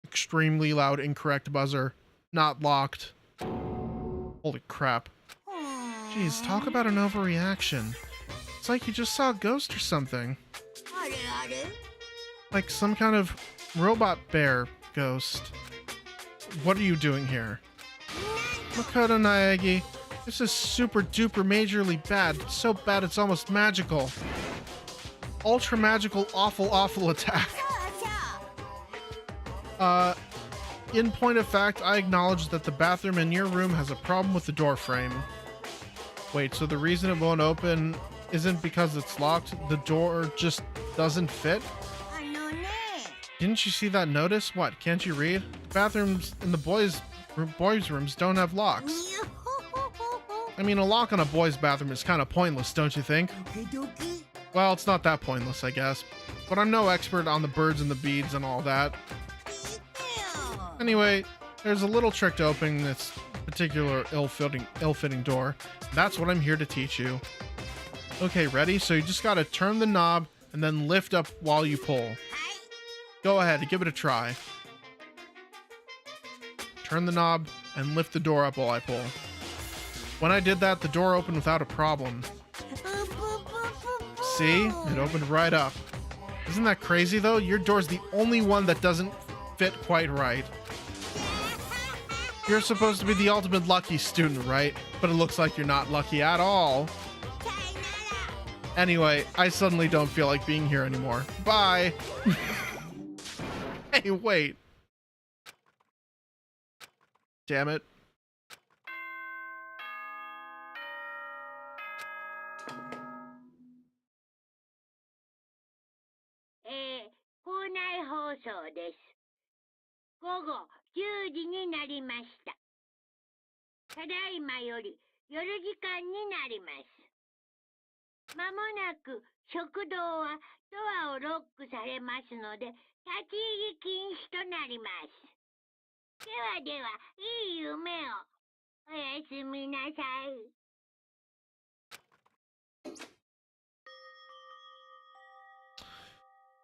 Extremely loud, incorrect buzzer. Not locked. Holy crap. Jeez, talk about an overreaction. It's like you just saw a ghost or something. Like some kind of robot bear ghost. What are you doing here? Makoto Naegi, this is super duper majorly bad. So bad it's almost magical. Ultra magical, awful attack. In point of fact, I acknowledge that the bathroom in your room has a problem with the door frame. Wait, so the reason it won't open isn't because it's locked? The door just doesn't fit? Didn't you see that notice? What, can't you read? The bathrooms in the boys' rooms don't have locks. I mean, a lock on a boys' bathroom is kind of pointless, don't you think? Well, it's not that pointless, I guess. But I'm no expert on the birds and the beads and all that. Anyway, there's a little trick to opening this particular ill-fitting door. That's what I'm here to teach you. Okay, ready? So you just gotta turn the knob and then lift up while you pull. Go ahead, give it a try. Turn the knob and lift the door up while I pull. When I did that, the door opened without a problem. See? It opened right up. Isn't that crazy though? Your door's the only one that doesn't fit quite right. You're supposed to be the ultimate lucky student, right? But it looks like you're not lucky at all. Anyway, I suddenly don't feel like being here anymore. Bye! Hey, wait. Damn it.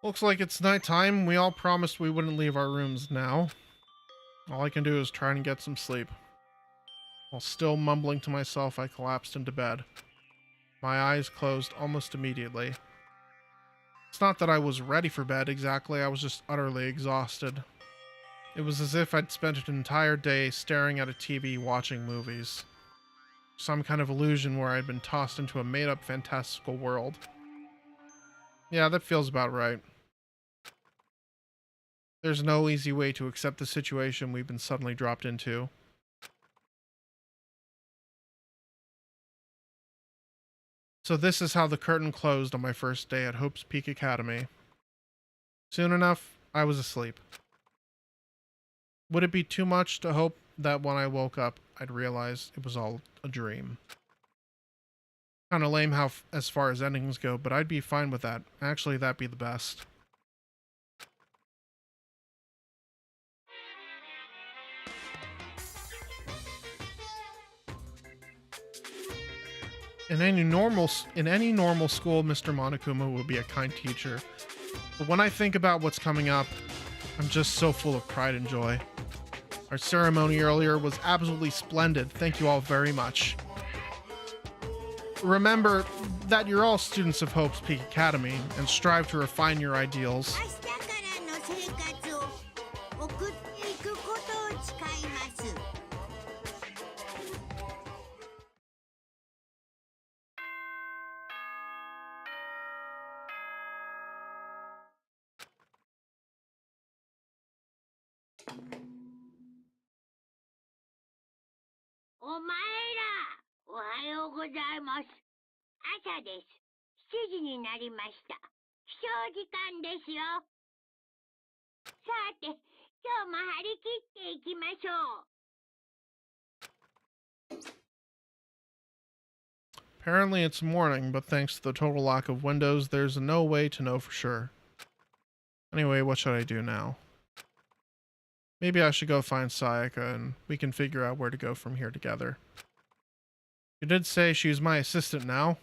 Looks like it's nighttime. We all promised we wouldn't leave our rooms now. All I can do is try and get some sleep. While still mumbling to myself, I collapsed into bed. My eyes closed almost immediately. It's not that I was ready for bed exactly, I was just utterly exhausted. It was as if I'd spent an entire day staring at a TV watching movies. Some kind of illusion where I'd been tossed into a made-up fantastical world. Yeah, that feels about right. There's no easy way to accept the situation we've been suddenly dropped into. So this is how the curtain closed on my first day at Hope's Peak Academy. Soon enough, I was asleep. Would it be too much to hope that when I woke up, I'd realize it was all a dream? Kinda lame as far as endings go, but I'd be fine with that. Actually, that'd be the best. In any normal school, Mr. Monokuma would be a kind teacher. But when I think about what's coming up, I'm just so full of pride and joy. Our ceremony earlier was absolutely splendid. Thank you all very much. Remember that you're all students of Hope's Peak Academy and strive to refine your ideals. お前ら、おはようございます。朝です。7時になりました。起床時間ですよ。さて、今日も張り切っていきましょう。Apparently it's morning, but thanks to the total lack of windows, there's no way to know for sure. Anyway, what should I do now? Maybe I should go find Sayaka and we can figure out where to go from here together. You did say she's my assistant now.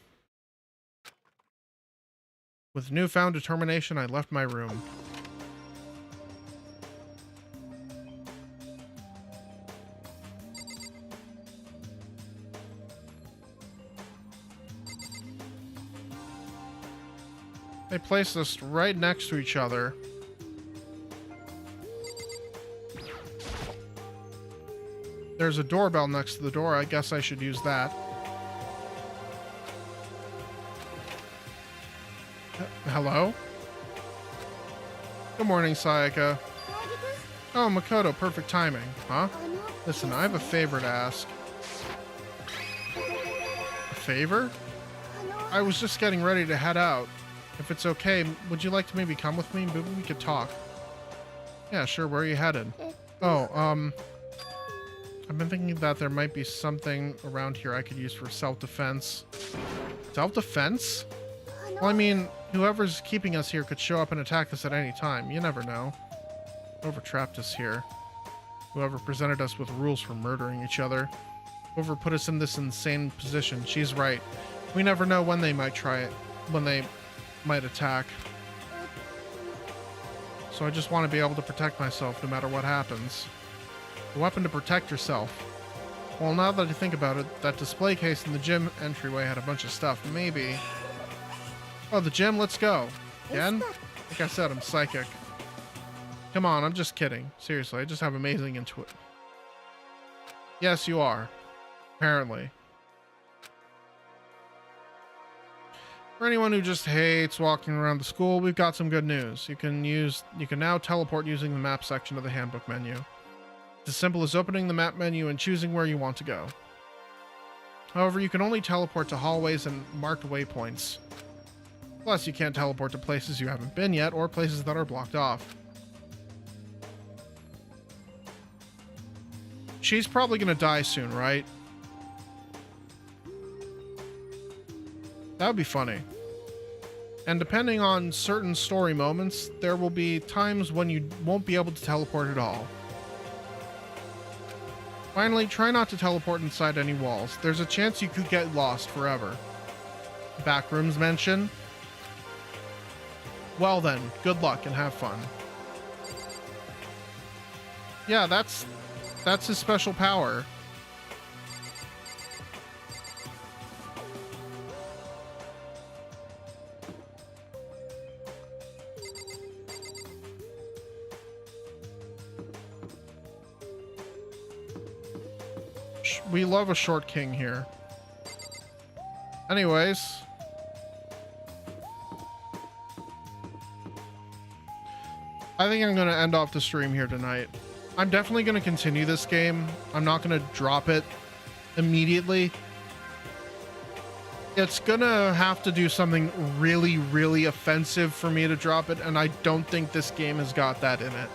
With newfound determination, I left my room. They placed us right next to each other. There's a doorbell next to the door. I guess I should use that. Hello? Good morning, Sayaka. Oh, Makoto, perfect timing. Huh? Listen, I have a favor to ask. A favor? I was just getting ready to head out. If it's okay, would you like to maybe come with me? Maybe we could talk. Yeah, sure. Where are you headed? Oh, I've been thinking that there might be something around here I could use for self-defense. Self-defense? Well, I mean, whoever's keeping us here could show up and attack us at any time. You never know. Whoever trapped us here. Whoever presented us with rules for murdering each other. Whoever put us in this insane position. She's right. We never know when they might try it. When they might attack. So I just want to be able to protect myself no matter what happens. A weapon to protect yourself. Well, now that I think about it, that display case in the gym entryway had a bunch of stuff. Maybe. Oh, the gym? Let's go. Again? Like I said, I'm psychic. Come on, I'm just kidding. Seriously, I just have amazing intuition. Yes, you are. Apparently. For anyone who just hates walking around the school, we've got some good news. You can now teleport using the map section of the handbook menu. It's as simple as opening the map menu and choosing where you want to go. However, you can only teleport to hallways and marked waypoints. Plus, you can't teleport to places you haven't been yet or places that are blocked off. She's probably gonna die soon, right? That would be funny. And depending on certain story moments, there will be times when you won't be able to teleport at all. Finally, try not to teleport inside any walls. There's a chance you could get lost forever. Backrooms mention? Well then, good luck and have fun. Yeah, that's his special power. We love a short king here. Anyways. I think I'm going to end off the stream here tonight. I'm definitely going to continue this game. I'm not going to drop it immediately. It's going to have to do something really, really offensive for me to drop it, and I don't think this game has got that in it.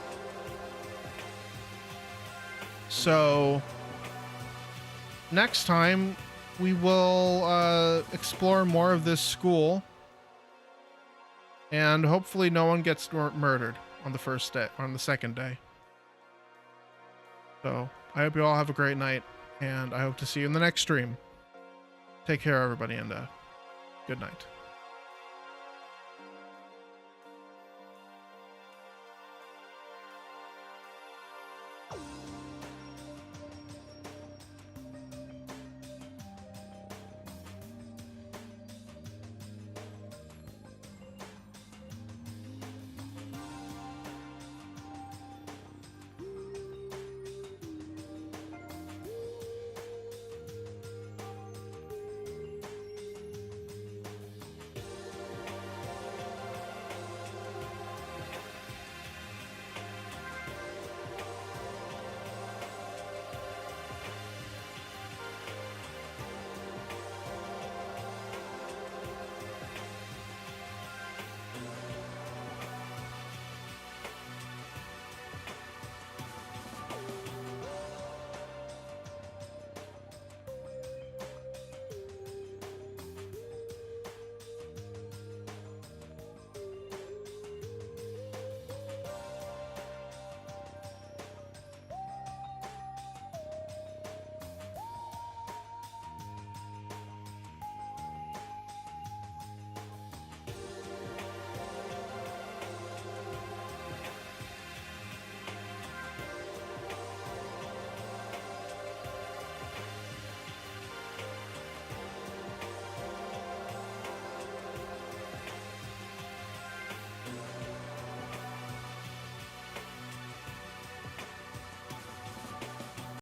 So next time we will explore more of this school, and hopefully no one gets murdered on the first day, on the second day. So I hope you all have a great night, and I hope to see you in the next stream. Take care, everybody, and good night.